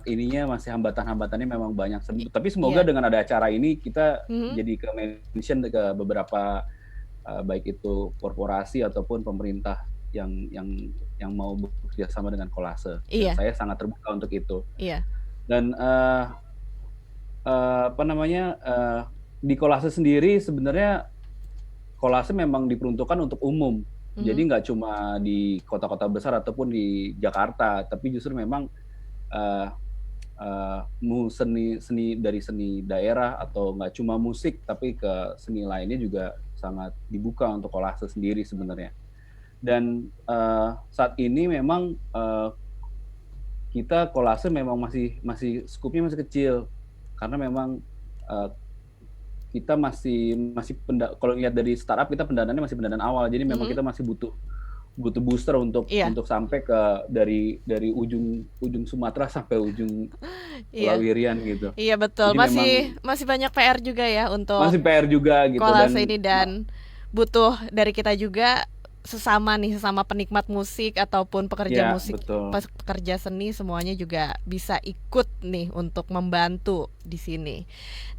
ininya, masih hambatan-hambatannya memang banyak. Tapi semoga dengan ada acara ini kita jadi ke mention ke beberapa baik itu korporasi ataupun pemerintah yang mau bekerja sama dengan Kolase. Iya. Saya sangat terbuka untuk itu. Iya. Dan di Kolase sendiri sebenarnya Kolase memang diperuntukkan untuk umum. Jadi nggak cuma di kota-kota besar ataupun di Jakarta, tapi justru memang seni dari seni daerah atau nggak cuma musik, tapi ke seni lainnya juga sangat dibuka untuk Kolase sendiri sebenarnya. Dan saat ini memang kita Kolase memang masih skupnya masih kecil, karena memang kita masih kalau lihat dari startup kita pendanaannya masih pendanaan awal, jadi memang kita masih butuh booster untuk sampai ke dari ujung Sumatera sampai ujung Pulau Irian gitu. Iya betul. Jadi masih banyak PR juga ya untuk masih PR juga gitu Kolase ini, dan butuh dari kita juga sesama penikmat musik ataupun pekerja musik, pekerja seni, semuanya juga bisa ikut nih untuk membantu di sini.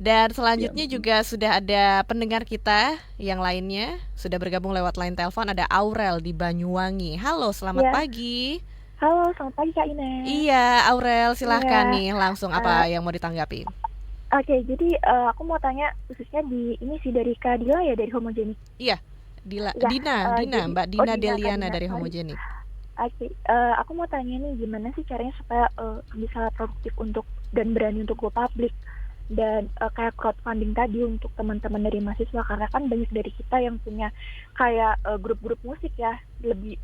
Dan selanjutnya juga sudah ada pendengar kita yang lainnya sudah bergabung lewat line telepon. Ada Aurel di Banyuwangi. Halo, selamat pagi. Halo, selamat pagi Kak Ines. Iya, Aurel, silahkan nih langsung apa yang mau ditanggapi. Oke, jadi aku mau tanya khususnya dari Kak Dila ya, dari Homogenik. Iya. Dina, Mbak Dina Deliana dari Homogenik. Oke, aku mau tanya nih, gimana sih caranya supaya bisa produktif untuk dan berani untuk go public, dan kayak crowdfunding tadi untuk teman-teman dari mahasiswa, karena kan banyak dari kita yang punya kayak grup-grup musik ya, lebih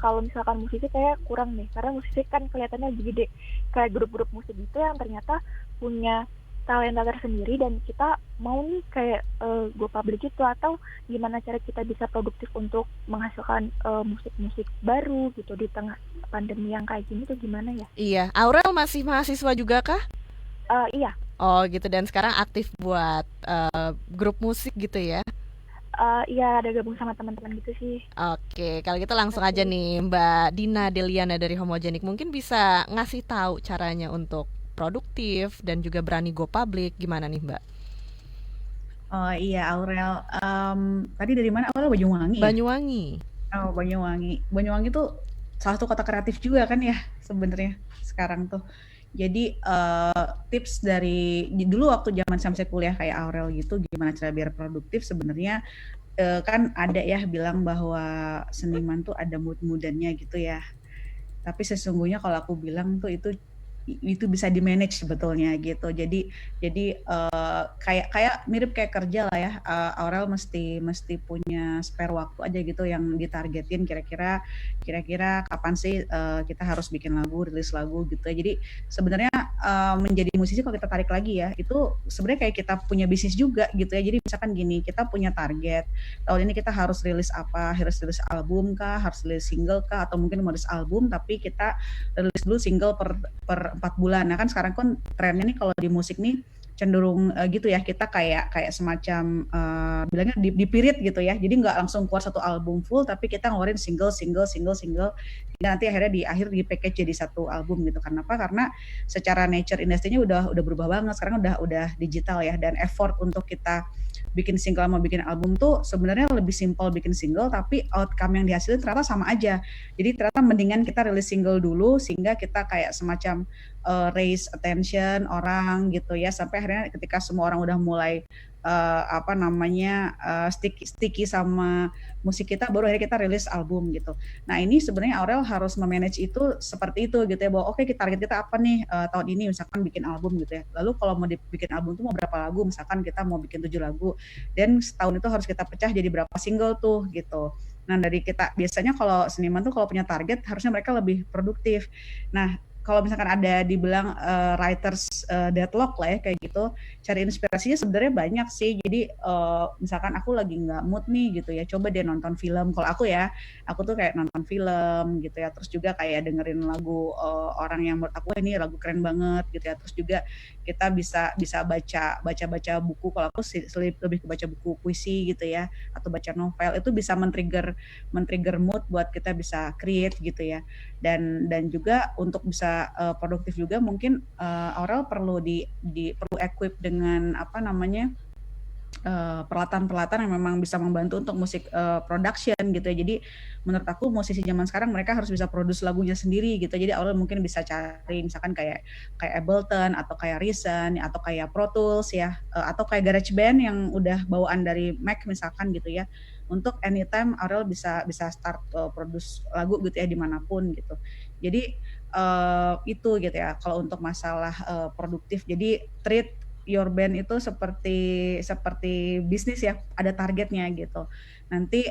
kalau misalkan musisi kayak kurang nih, karena musisi kan kelihatannya lebih gede, kayak grup-grup musik itu yang ternyata punya talenta tersendiri, dan kita mau nih kayak go public itu, atau gimana cara kita bisa produktif untuk menghasilkan musik-musik baru gitu di tengah pandemi yang kayak gini tuh gimana ya? Iya, Aurel masih mahasiswa juga kah? Iya. Oh gitu, dan sekarang aktif buat grup musik gitu ya? Iya, ada gabung sama teman-teman gitu sih. Oke, kalau gitu langsung aja nih Mbak Dina Deliana dari Homogenik, mungkin bisa ngasih tahu caranya untuk produktif dan juga berani go public, gimana nih Mbak? Oh iya Aurel, tadi dari mana Aurel? Banyuwangi. Banyuwangi. Ya? Oh Banyuwangi. Banyuwangi tuh salah satu kota kreatif juga kan ya sebenarnya sekarang tuh. Jadi tips dari dulu waktu zaman saya kuliah kayak Aurel gitu, gimana cara biar produktif sebenarnya kan ada ya bilang bahwa seniman tuh ada mood-moodannya gitu ya. Tapi sesungguhnya kalau aku bilang tuh itu bisa di manage sebetulnya gitu. Jadi kayak mirip kayak kerja lah ya. Aurel mesti punya spare waktu aja gitu yang ditargetin kira-kira kapan sih kita harus bikin lagu, rilis lagu gitu ya. Jadi sebenarnya menjadi musisi kalau kita tarik lagi ya, itu sebenarnya kayak kita punya bisnis juga gitu ya. Jadi misalkan gini, kita punya target tahun ini kita harus rilis apa, harus rilis album kah, harus rilis single kah, atau mungkin mau rilis album tapi kita rilis dulu single per 4 bulan. Nah kan sekarang kan trennya nih kalau di musik nih cenderung gitu ya, kita kayak semacam bilangnya di period gitu ya. Jadi nggak langsung keluar satu album full, tapi kita ngeluarin single hingga nanti akhirnya di akhir di package jadi satu album gitu. Kenapa? Karena secara nature industrinya udah berubah banget. Sekarang udah digital ya, dan effort untuk kita bikin single sama bikin album tuh sebenarnya lebih simpel bikin single, tapi outcome yang dihasilkan ternyata sama aja. Jadi ternyata mendingan kita rilis single dulu sehingga kita kayak semacam raise attention orang gitu ya, sampai akhirnya ketika semua orang udah mulai sticky sama musik kita, baru akhirnya kita rilis album gitu. Nah ini sebenarnya Aurel harus memanage itu seperti itu gitu ya, bahwa oke, target kita apa nih tahun ini, misalkan bikin album gitu ya. Lalu kalau mau bikin album tuh mau berapa lagu, misalkan kita mau bikin 7 lagu, dan setahun itu harus kita pecah jadi berapa single tuh gitu. Nah dari kita biasanya kalau seniman tuh kalau punya target harusnya mereka lebih produktif. Nah kalau misalkan ada dibilang writers deadlock lah ya kayak gitu, cari inspirasinya sebenarnya banyak sih. Jadi misalkan aku lagi nggak mood nih gitu ya, coba deh nonton film. Kalau aku tuh kayak nonton film gitu ya, terus juga kayak dengerin lagu orang yang menurut aku ini lagu keren banget gitu ya. Terus juga kita bisa baca buku. Kalau aku lebih ke baca buku puisi gitu ya, atau baca novel, itu bisa men-trigger mood buat kita bisa create gitu ya. Dan juga untuk bisa bisa produktif juga, mungkin Aurel perlu perlu equip dengan peralatan-peralatan yang memang bisa membantu untuk musik production gitu ya. Jadi menurut aku musisi zaman sekarang mereka harus bisa produce lagunya sendiri gitu. Jadi Aurel mungkin bisa cari misalkan kayak Ableton atau kayak Reason atau kayak Pro Tools ya, atau kayak GarageBand yang udah bawaan dari Mac misalkan gitu ya. Untuk anytime Aurel bisa start produce lagu gitu ya dimanapun gitu. Jadi itu gitu ya kalau untuk masalah produktif. Jadi treat your band itu seperti bisnis ya, ada targetnya gitu. Nanti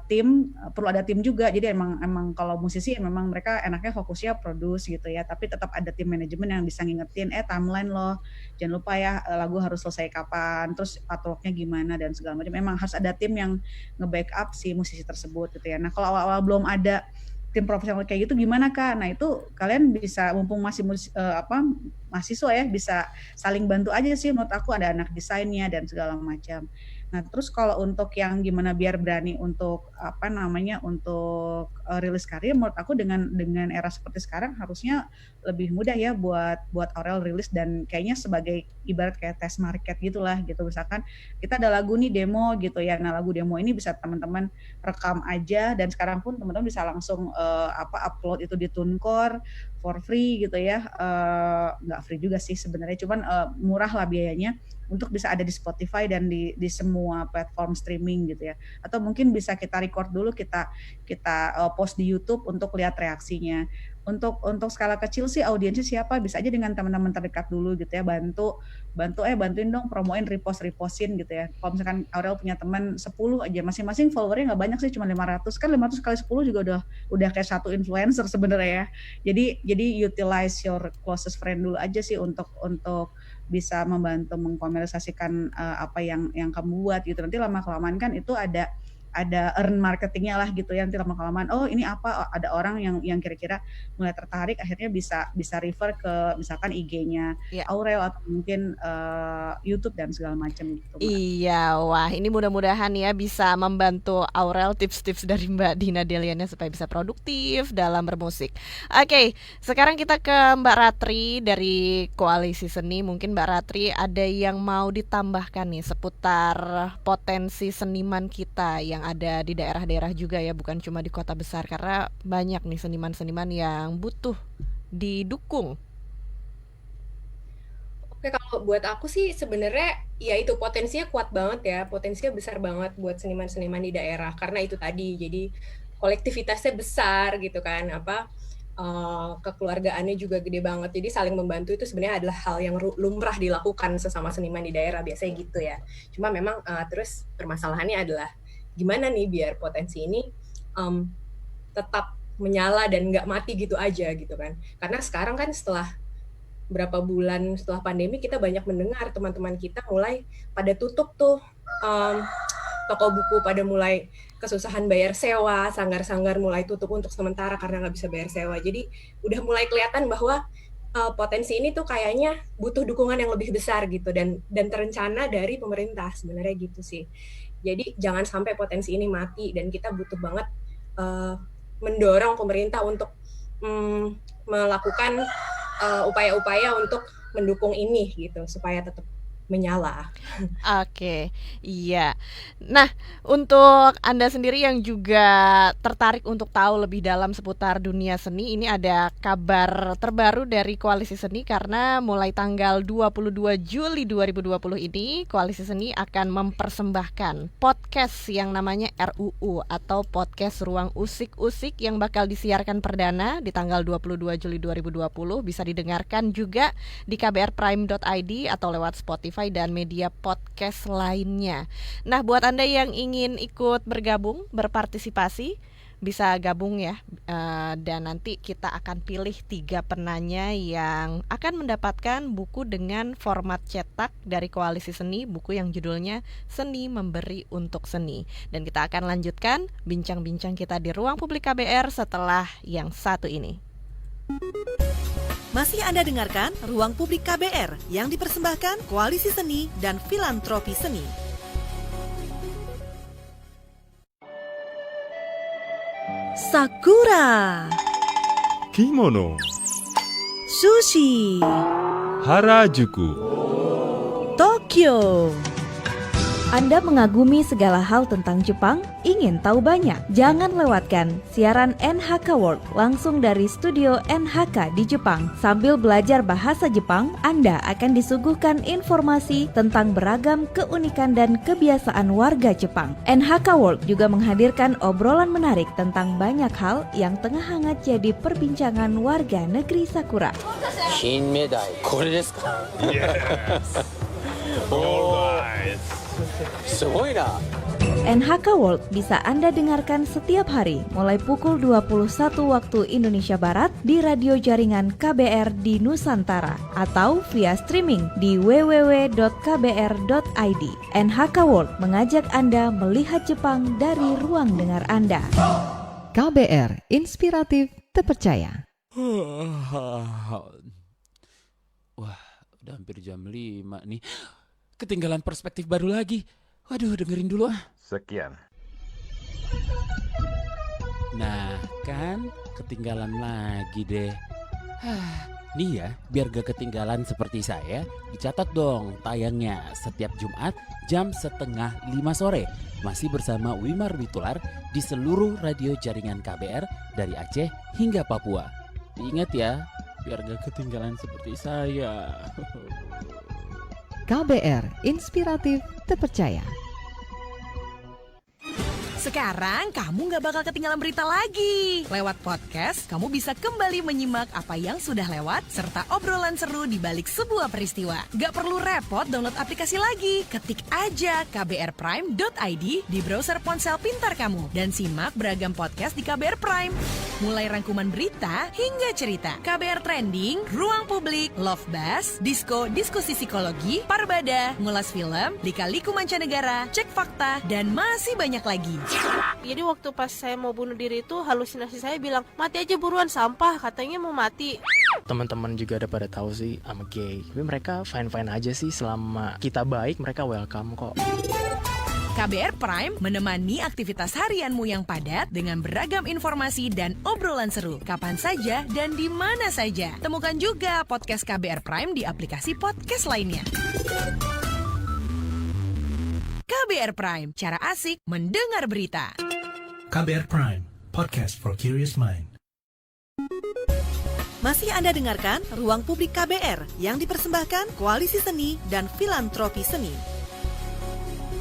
tim perlu ada tim juga. Jadi emang kalau musisi memang mereka enaknya fokusnya produce gitu ya, tapi tetap ada tim manajemen yang bisa ngingetin timeline loh. Jangan lupa ya lagu harus selesai kapan, terus artworknya gimana dan segala macam. Memang harus ada tim yang nge-backup si musisi tersebut gitu ya. Nah, kalau awal-awal belum ada tim profesional kayak gitu gimana Kak? Nah itu kalian bisa mumpung masih mahasiswa ya, bisa saling bantu aja sih menurut aku, ada anak desainnya dan segala macam. Nah terus kalau untuk yang gimana biar berani untuk untuk rilis karya, menurut aku dengan era seperti sekarang harusnya lebih mudah ya buat Aurel rilis, dan kayaknya sebagai ibarat kayak test market gitulah gitu. Misalkan kita ada lagu nih demo gitu ya, nah lagu demo ini bisa teman-teman rekam aja, dan sekarang pun teman-teman bisa langsung upload itu di TuneCore for free gitu ya, nggak free juga sih sebenarnya, cuman murah lah biayanya untuk bisa ada di Spotify dan di semua platform streaming gitu ya. Atau mungkin bisa kita record dulu, kita post di YouTube untuk lihat reaksinya. Untuk skala kecil sih audiensnya siapa, bisa aja dengan teman-teman terdekat dulu gitu ya, bantuin dong promoin, repostin gitu ya. Kalau misalkan Aurel punya teman 10 aja, masing-masing followernya nggak banyak sih, cuma 500, kan 500 kali 10 juga udah kayak satu influencer sebenarnya ya. Jadi utilize your closest friend dulu aja sih untuk bisa membantu mengkomersialisasikan apa yang kamu buat gitu. Nanti lama-kelamaan kan itu ada earn marketingnya lah gitu ya, nanti lama-kelamaan ini ada orang yang kira-kira mulai tertarik, akhirnya bisa refer ke misalkan IG-nya Aurel atau mungkin YouTube dan segala macam gitu. Iya, wah ini mudah-mudahan ya bisa membantu Aurel tips-tips dari Mbak Dina Deliana supaya bisa produktif dalam bermusik. Oke, sekarang kita ke Mbak Ratri dari Koalisi Seni. Mungkin Mbak Ratri ada yang mau ditambahkan nih seputar potensi seniman kita yang ada di daerah-daerah juga ya, bukan cuma di kota besar, karena banyak nih seniman-seniman yang butuh didukung. Oke, kalau buat aku sih sebenarnya ya itu potensinya kuat banget ya, potensinya besar banget buat seniman-seniman di daerah, karena itu tadi, jadi kolektivitasnya besar gitu kan, kekeluargaannya juga gede banget, jadi saling membantu itu sebenarnya adalah hal yang lumrah dilakukan sesama seniman di daerah, biasanya gitu ya. Cuma memang terus permasalahannya adalah gimana nih biar potensi ini tetap menyala dan nggak mati gitu aja gitu kan. Karena sekarang kan setelah berapa bulan setelah pandemi, kita banyak mendengar teman-teman kita mulai pada tutup tuh, toko buku pada mulai kesusahan bayar sewa, sanggar-sanggar mulai tutup untuk sementara karena nggak bisa bayar sewa. Jadi udah mulai kelihatan bahwa potensi ini tuh kayaknya butuh dukungan yang lebih besar gitu, dan terencana dari pemerintah sebenarnya gitu sih. Jadi jangan sampai potensi ini mati, dan kita butuh banget mendorong pemerintah untuk melakukan upaya-upaya untuk mendukung ini gitu supaya tetap menyala. Oke, iya. Nah, untuk Anda sendiri yang juga tertarik untuk tahu lebih dalam seputar dunia seni, ini ada kabar terbaru dari Koalisi Seni, karena mulai tanggal 22 Juli 2020 ini Koalisi Seni akan mempersembahkan podcast yang namanya RUU atau Podcast Ruang Usik-Usik yang bakal disiarkan perdana di tanggal 22 Juli 2020. Bisa didengarkan juga di kbrprime.id atau lewat Spotify dan media podcast lainnya. Nah, buat Anda yang ingin ikut bergabung, berpartisipasi, bisa gabung ya, dan nanti kita akan pilih 3 penanya yang akan mendapatkan buku dengan format cetak dari Koalisi Seni, buku yang judulnya Seni Memberi Untuk Seni. Dan kita akan lanjutkan bincang-bincang kita di Ruang Publik KBR setelah yang satu ini. Masih Anda dengarkan Ruang Publik KBR yang dipersembahkan Koalisi Seni dan Filantropi Seni. Sakura, kimono, Sushi, Harajuku, Tokyo. Anda mengagumi segala hal tentang Jepang? Ingin tahu banyak? Jangan lewatkan siaran NHK World langsung dari studio NHK di Jepang. Sambil belajar bahasa Jepang, Anda akan disuguhkan informasi tentang beragam keunikan dan kebiasaan warga Jepang. NHK World juga menghadirkan obrolan menarik tentang banyak hal yang tengah hangat jadi perbincangan warga negeri Sakura. Kinmedai, kore desu ka? Yes. Alright. NHK World bisa Anda dengarkan setiap hari mulai pukul 21 waktu Indonesia Barat di radio jaringan KBR di Nusantara atau via streaming di www.kbr.id. NHK World mengajak Anda melihat Jepang dari ruang dengar Anda. KBR, inspiratif, terpercaya. Wah, udah hampir jam 5 nih. Ketinggalan perspektif baru lagi. Waduh, dengerin dulu ah. Sekian. Nah, kan ketinggalan lagi deh. Nih ya, biar gak ketinggalan seperti saya, dicatat dong tayangnya setiap Jumat jam 4:30 sore. Masih bersama Wimar Witular di seluruh radio jaringan KBR dari Aceh hingga Papua. Diingat ya, biar gak ketinggalan seperti saya. KBR, inspiratif, terpercaya. Sekarang kamu gak bakal ketinggalan berita lagi. Lewat podcast, kamu bisa kembali menyimak apa yang sudah lewat serta obrolan seru di balik sebuah peristiwa. Gak perlu repot download aplikasi lagi. Ketik aja kbrprime.id di browser ponsel pintar kamu dan simak beragam podcast di KBR Prime. Mulai rangkuman berita hingga cerita. KBR Trending, Ruang Publik, Love Buzz, Diskusi Psikologi, Parbada, Ngulas Film, Lika-Liku Mancanegara, Cek Fakta, dan masih banyak lagi. Jadi waktu pas saya mau bunuh diri itu halusinasi saya bilang mati aja buruan, sampah katanya mau mati. Teman-teman juga ada pada tahu sih I'm gay, tapi mereka fine-fine aja sih, selama kita baik mereka welcome kok. KBR Prime menemani aktivitas harianmu yang padat dengan beragam informasi dan obrolan seru kapan saja dan di mana saja. Temukan juga podcast KBR Prime di aplikasi podcast lainnya. KBR Prime, cara asik mendengar berita. KBR Prime, podcast for curious mind. Masih Anda dengarkan Ruang Publik KBR yang dipersembahkan Koalisi Seni dan Filantropi Seni.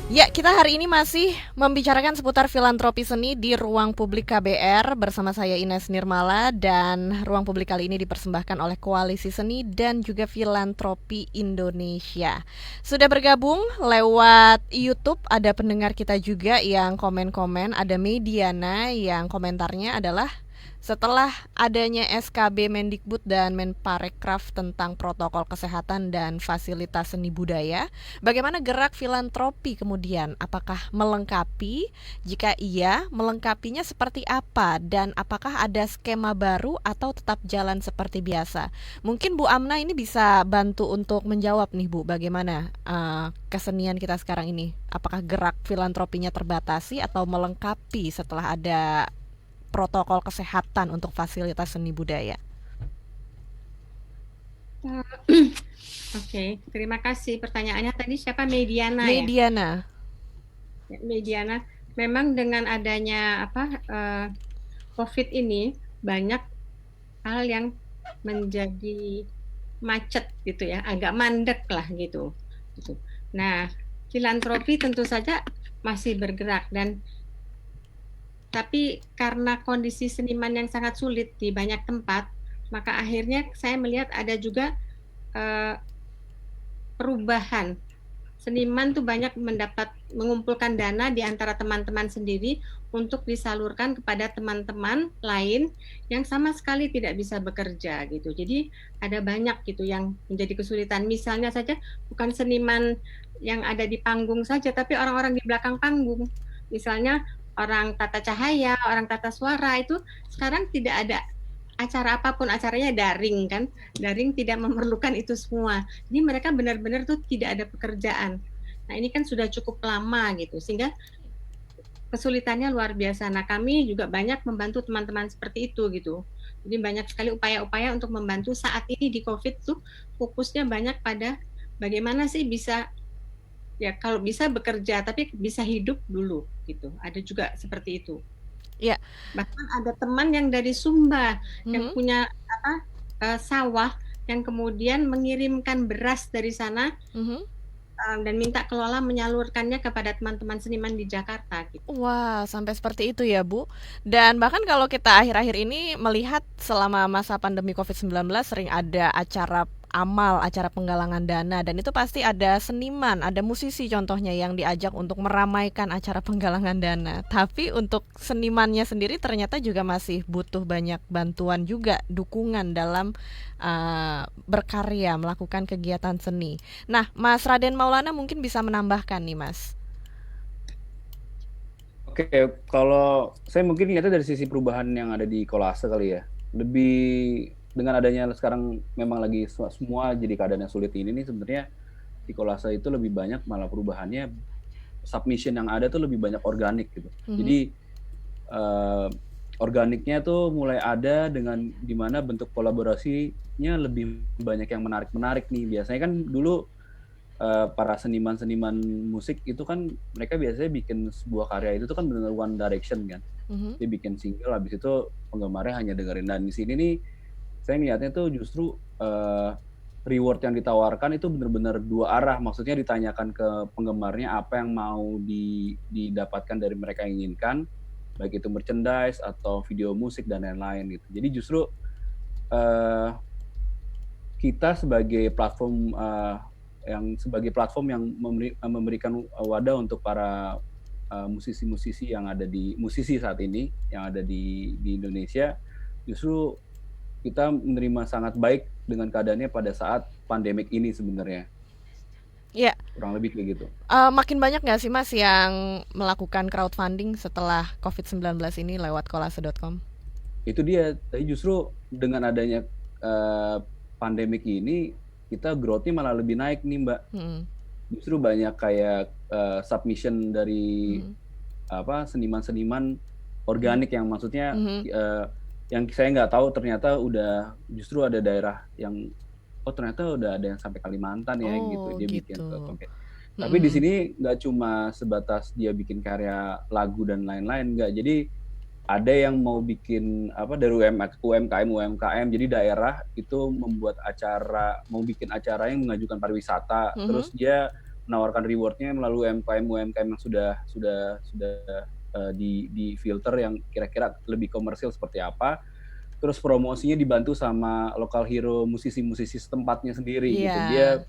Ya, kita hari ini masih membicarakan seputar filantropi seni di Ruang Publik KBR bersama saya Ines Nirmala, dan Ruang Publik kali ini dipersembahkan oleh Koalisi Seni dan juga Filantropi Indonesia. Sudah bergabung lewat YouTube, ada pendengar kita juga yang komen-komen, ada Mediana yang komentarnya adalah setelah adanya SKB Mendikbud dan Menparekraf tentang protokol kesehatan dan fasilitas seni budaya, bagaimana gerak filantropi kemudian? Apakah melengkapi? Jika iya, melengkapinya seperti apa? Dan apakah ada skema baru atau tetap jalan seperti biasa? Mungkin Bu Amna ini bisa bantu untuk menjawab nih Bu, bagaimana kesenian kita sekarang ini? Apakah gerak filantropinya terbatasi atau melengkapi setelah ada protokol kesehatan untuk fasilitas seni budaya? Oke, terima kasih. Pertanyaannya tadi siapa? Mediana. Mediana. Ya? Mediana. Memang dengan adanya COVID ini banyak hal yang menjadi macet gitu ya, agak mandek lah gitu. Nah, filantropi tentu saja masih bergerak, tapi karena kondisi seniman yang sangat sulit di banyak tempat, maka akhirnya saya melihat ada juga perubahan. Seniman tuh banyak mengumpulkan dana di antara teman-teman sendiri untuk disalurkan kepada teman-teman lain yang sama sekali tidak bisa bekerja gitu. Jadi ada banyak gitu yang menjadi kesulitan. Misalnya saja bukan seniman yang ada di panggung saja, tapi orang-orang di belakang panggung. Misalnya orang tata cahaya, orang tata suara, itu sekarang tidak ada acara apapun, acaranya daring kan. Daring tidak memerlukan itu semua. Jadi mereka benar-benar tuh tidak ada pekerjaan. Nah, ini kan sudah cukup lama gitu, sehingga kesulitannya luar biasa. Nah, kami juga banyak membantu teman-teman seperti itu gitu. Jadi banyak sekali upaya-upaya untuk membantu saat ini di COVID tuh fokusnya banyak pada bagaimana sih bisa, ya kalau bisa bekerja tapi bisa hidup dulu gitu. Ada juga seperti itu. Ya. Bahkan ada teman yang dari Sumba yang punya sawah yang kemudian mengirimkan beras dari sana dan minta kelola menyalurkannya kepada teman-teman seniman di Jakarta gitu. Wah, sampai seperti itu ya, Bu. Dan bahkan kalau kita akhir-akhir ini melihat selama masa pandemi COVID-19 sering ada acara amal, acara penggalangan dana, dan itu pasti ada seniman, ada musisi contohnya yang diajak untuk meramaikan acara penggalangan dana. Tapi untuk senimannya sendiri ternyata juga masih butuh banyak bantuan juga, dukungan dalam berkarya, melakukan kegiatan seni. Nah, Mas Raden Maulana mungkin bisa menambahkan nih, Mas. Oke, kalau saya mungkin lihatnya dari sisi perubahan yang ada di kolase kali ya. Lebih dengan adanya sekarang memang lagi semua jadi keadaan yang sulit ini nih, sebenarnya di kolase itu lebih banyak malah perubahannya, submission yang ada tuh lebih banyak organik gitu. Jadi organiknya tuh mulai ada dengan dimana bentuk kolaborasinya lebih banyak yang menarik nih. Biasanya kan dulu para seniman-seniman musik itu kan mereka biasanya bikin sebuah karya itu tuh kan benar-benar one direction kan. Dia bikin single, habis itu penggemarnya hanya dengerin. Dan di sini nih saya ngeliatnya tuh justru reward yang ditawarkan itu benar-benar dua arah. Maksudnya ditanyakan ke penggemarnya apa yang mau didapatkan dari mereka yang inginkan, baik itu merchandise atau video musik dan lain-lain gitu. Jadi justru kita sebagai platform yang memberikan wadah untuk para musisi-musisi yang ada musisi saat ini yang ada di Indonesia, justru kita menerima sangat baik dengan keadaannya pada saat pandemik ini sebenarnya. Iya. Kurang lebih kayak gitu. Makin banyak nggak sih Mas yang melakukan crowdfunding setelah COVID-19 ini lewat kolase.com? Itu dia. Tapi justru dengan adanya pandemik ini, kita growth-nya malah lebih naik nih, Mbak. Justru banyak kayak submission dari seniman-seniman organik yang maksudnya yang saya nggak tahu ternyata udah justru ada daerah yang ternyata udah ada yang sampai Kalimantan ya gitu dia bikin sampai. Tapi di sini nggak cuma sebatas dia bikin karya lagu dan lain-lain, nggak. Jadi ada yang mau bikin dari UMKM jadi daerah itu mau bikin acara yang mengajukan pariwisata, terus dia menawarkan rewardnya melalui UMKM yang sudah di filter yang kira-kira lebih komersil seperti apa, terus promosinya dibantu sama lokal hero musisi-musisi setempatnya sendiri gitu. Dia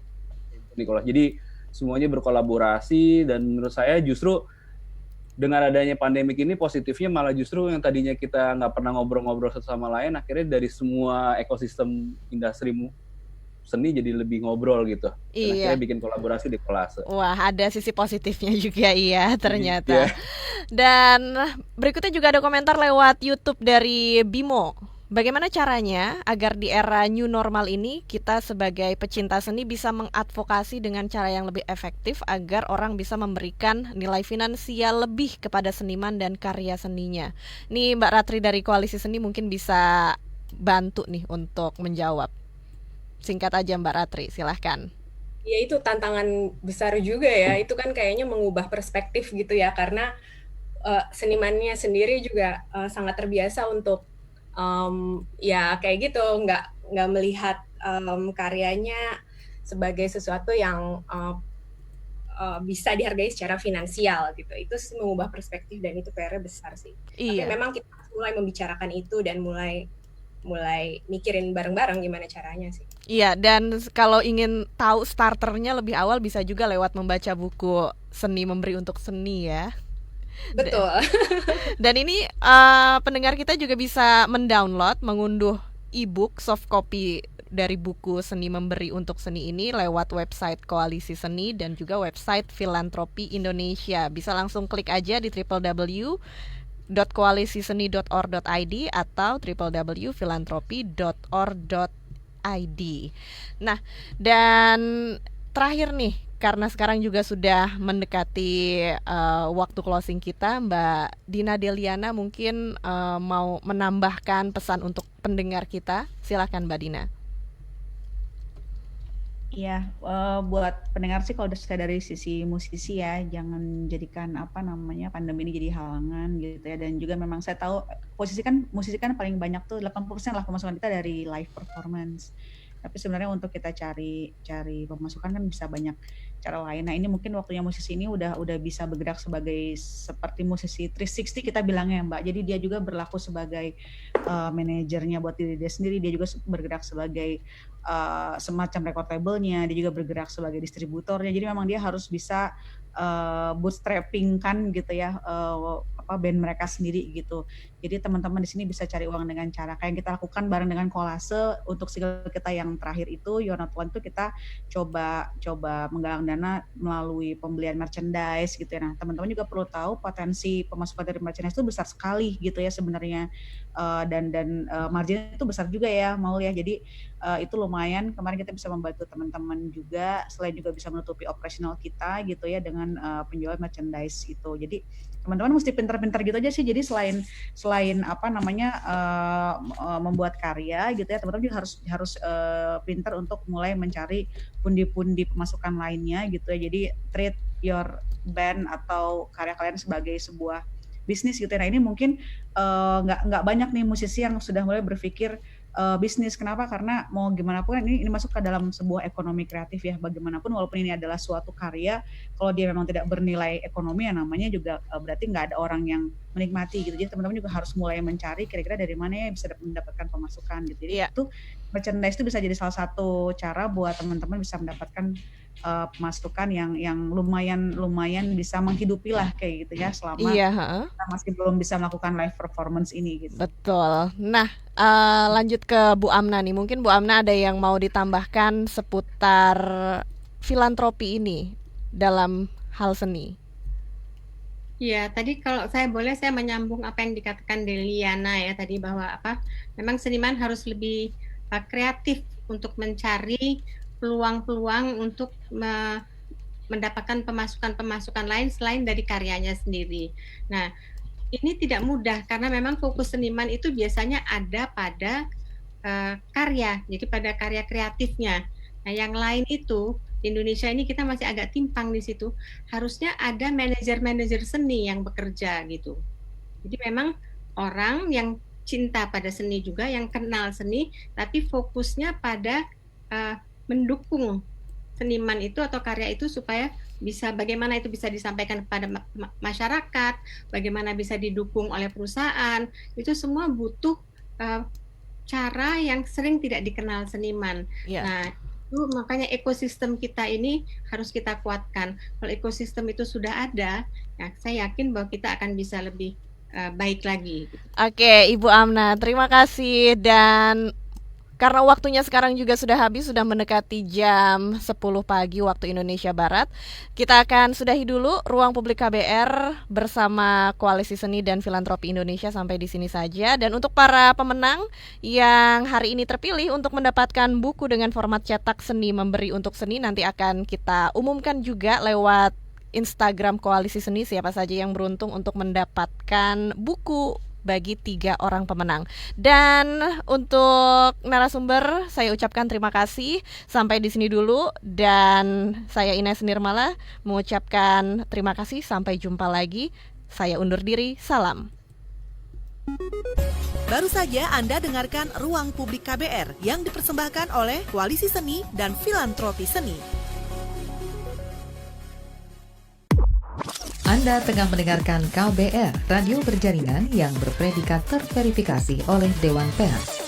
jadi semuanya berkolaborasi, dan menurut saya justru dengan adanya pandemik ini positifnya malah justru yang tadinya kita nggak pernah ngobrol-ngobrol satu sama lain, akhirnya dari semua ekosistem industri seni jadi lebih ngobrol gitu. Dan akhirnya bikin kolaborasi di kolase. Wah, ada sisi positifnya juga ternyata. Dan berikutnya juga ada komentar lewat YouTube dari Bimo. Bagaimana caranya agar di era new normal ini kita sebagai pecinta seni bisa mengadvokasi dengan cara yang lebih efektif agar orang bisa memberikan nilai finansial lebih kepada seniman dan karya seninya? Nih Mbak Ratri dari Koalisi Seni mungkin bisa bantu nih untuk menjawab. Singkat aja Mbak Ratri, silahkan. Ya itu tantangan besar juga ya, itu kan kayaknya mengubah perspektif gitu ya, karena senimannya sendiri juga sangat terbiasa untuk ya kayak gitu, nggak melihat karyanya sebagai sesuatu yang bisa dihargai secara finansial gitu. Itu mengubah perspektif dan itu PR-nya besar sih. Tapi memang kita mulai membicarakan itu dan mulai mikirin bareng-bareng gimana caranya sih. Iya, dan kalau ingin tahu starternya lebih awal bisa juga lewat membaca buku Seni Memberi Untuk Seni ya. Betul. Dan ini pendengar kita juga bisa mendownload, mengunduh e-book soft copy dari buku Seni Memberi Untuk Seni ini lewat website Koalisi Seni dan juga website Filantropi Indonesia. Bisa langsung klik aja di www.koalisiseni.org.id atau www.filantropi.org.id. Nah, dan terakhir nih, karena sekarang juga sudah mendekati waktu closing kita, Mbak Dina Deliana mungkin mau menambahkan pesan untuk pendengar kita. Silakan Mbak Dina. Iya, buat pendengar sih kalau dari sisi musisi ya, jangan jadikan pandemi ini jadi halangan gitu ya. Dan juga memang saya tahu musisi kan paling banyak tuh 80% lah pemasukan kita dari live performance. Tapi sebenarnya untuk kita cari pemasukan kan bisa banyak cara lain. Nah ini mungkin waktunya musisi ini udah bisa bergerak seperti musisi 360 kita bilangnya Mbak. Jadi dia juga berlaku sebagai manajernya buat diri dia sendiri. Dia juga bergerak sebagai semacam record labelnya. Dia juga bergerak sebagai distributornya. Jadi memang dia harus bisa bootstrapping kan gitu ya band mereka sendiri gitu. Jadi teman-teman di sini bisa cari uang dengan cara kayak yang kita lakukan bareng dengan Kolase. Untuk single kita yang terakhir itu You're Not One itu kita coba menggalang dana melalui pembelian merchandise gitu ya. Nah teman-teman juga perlu tahu potensi pemasukan dari merchandise itu besar sekali gitu ya sebenarnya, dan margin itu besar juga ya Maul ya. Jadi itu lumayan kemarin kita bisa membantu teman-teman juga, selain juga bisa menutupi operasional kita gitu ya dengan penjualan merchandise itu. Jadi teman-teman mesti pintar-pintar gitu aja sih. Jadi selain membuat karya gitu ya, teman-teman juga harus pintar untuk mulai mencari pundi-pundi pemasukan lainnya gitu ya. Jadi treat your band atau karya kalian sebagai sebuah bisnis gitu ya. Nah ini mungkin nggak banyak nih musisi yang sudah mulai berpikir bisnis. Kenapa? Karena mau gimana pun ini masuk ke dalam sebuah ekonomi kreatif ya. Bagaimanapun walaupun ini adalah suatu karya, kalau dia memang tidak bernilai ekonomi ya namanya juga berarti nggak ada orang yang menikmati gitu. Jadi teman-teman juga harus mulai mencari kira-kira dari mana ya bisa mendapatkan pemasukan gitu. Jadi itu merchandise itu bisa jadi salah satu cara buat teman-teman bisa mendapatkan pemasukan yang lumayan bisa menghidupi lah kayak gitu ya selama kita masih belum bisa melakukan live performance ini gitu. Betul. Nah lanjut ke Bu Amna nih. Mungkin Bu Amna ada yang mau ditambahkan seputar filantropi ini dalam hal seni. Ya, tadi kalau saya menyambung apa yang dikatakan Deliana ya tadi bahwa memang seniman harus lebih kreatif untuk mencari peluang-peluang untuk mendapatkan pemasukan lain selain dari karyanya sendiri. Nah, ini tidak mudah karena memang fokus seniman itu biasanya ada pada karya, jadi pada karya kreatifnya. Nah, yang lain itu di Indonesia ini kita masih agak timpang di situ. Harusnya ada manajer-manajer seni yang bekerja gitu. Jadi memang orang yang cinta pada seni juga, yang kenal seni, tapi fokusnya pada mendukung seniman itu atau karya itu supaya bagaimana itu bisa disampaikan kepada masyarakat, bagaimana bisa didukung oleh perusahaan, itu semua butuh cara yang sering tidak dikenal seniman. Nah, itu makanya ekosistem kita ini harus kita kuatkan. Kalau ekosistem itu sudah ada, ya saya yakin bahwa kita akan bisa lebih baik lagi. Oke, Ibu Amna, terima kasih. Dan karena waktunya sekarang juga sudah habis, sudah mendekati jam 10 pagi waktu Indonesia Barat. Kita akan sudahi dulu Ruang Publik KBR bersama Koalisi Seni dan Filantropi Indonesia sampai di sini saja. Dan untuk para pemenang yang hari ini terpilih untuk mendapatkan buku dengan format cetak Seni Memberi untuk Seni, nanti akan kita umumkan juga lewat Instagram Koalisi Seni siapa saja yang beruntung untuk mendapatkan buku bagi 3 orang pemenang. Dan untuk narasumber saya ucapkan terima kasih. Sampai di sini dulu, dan saya Ines Nirmala mengucapkan terima kasih. Sampai jumpa lagi. Saya undur diri. Salam. Baru saja Anda dengarkan Ruang Publik KBR yang dipersembahkan oleh Koalisi Seni dan Filantropi Seni. Anda tengah mendengarkan KBR, radio berjaringan yang berpredikat terverifikasi oleh Dewan Pers.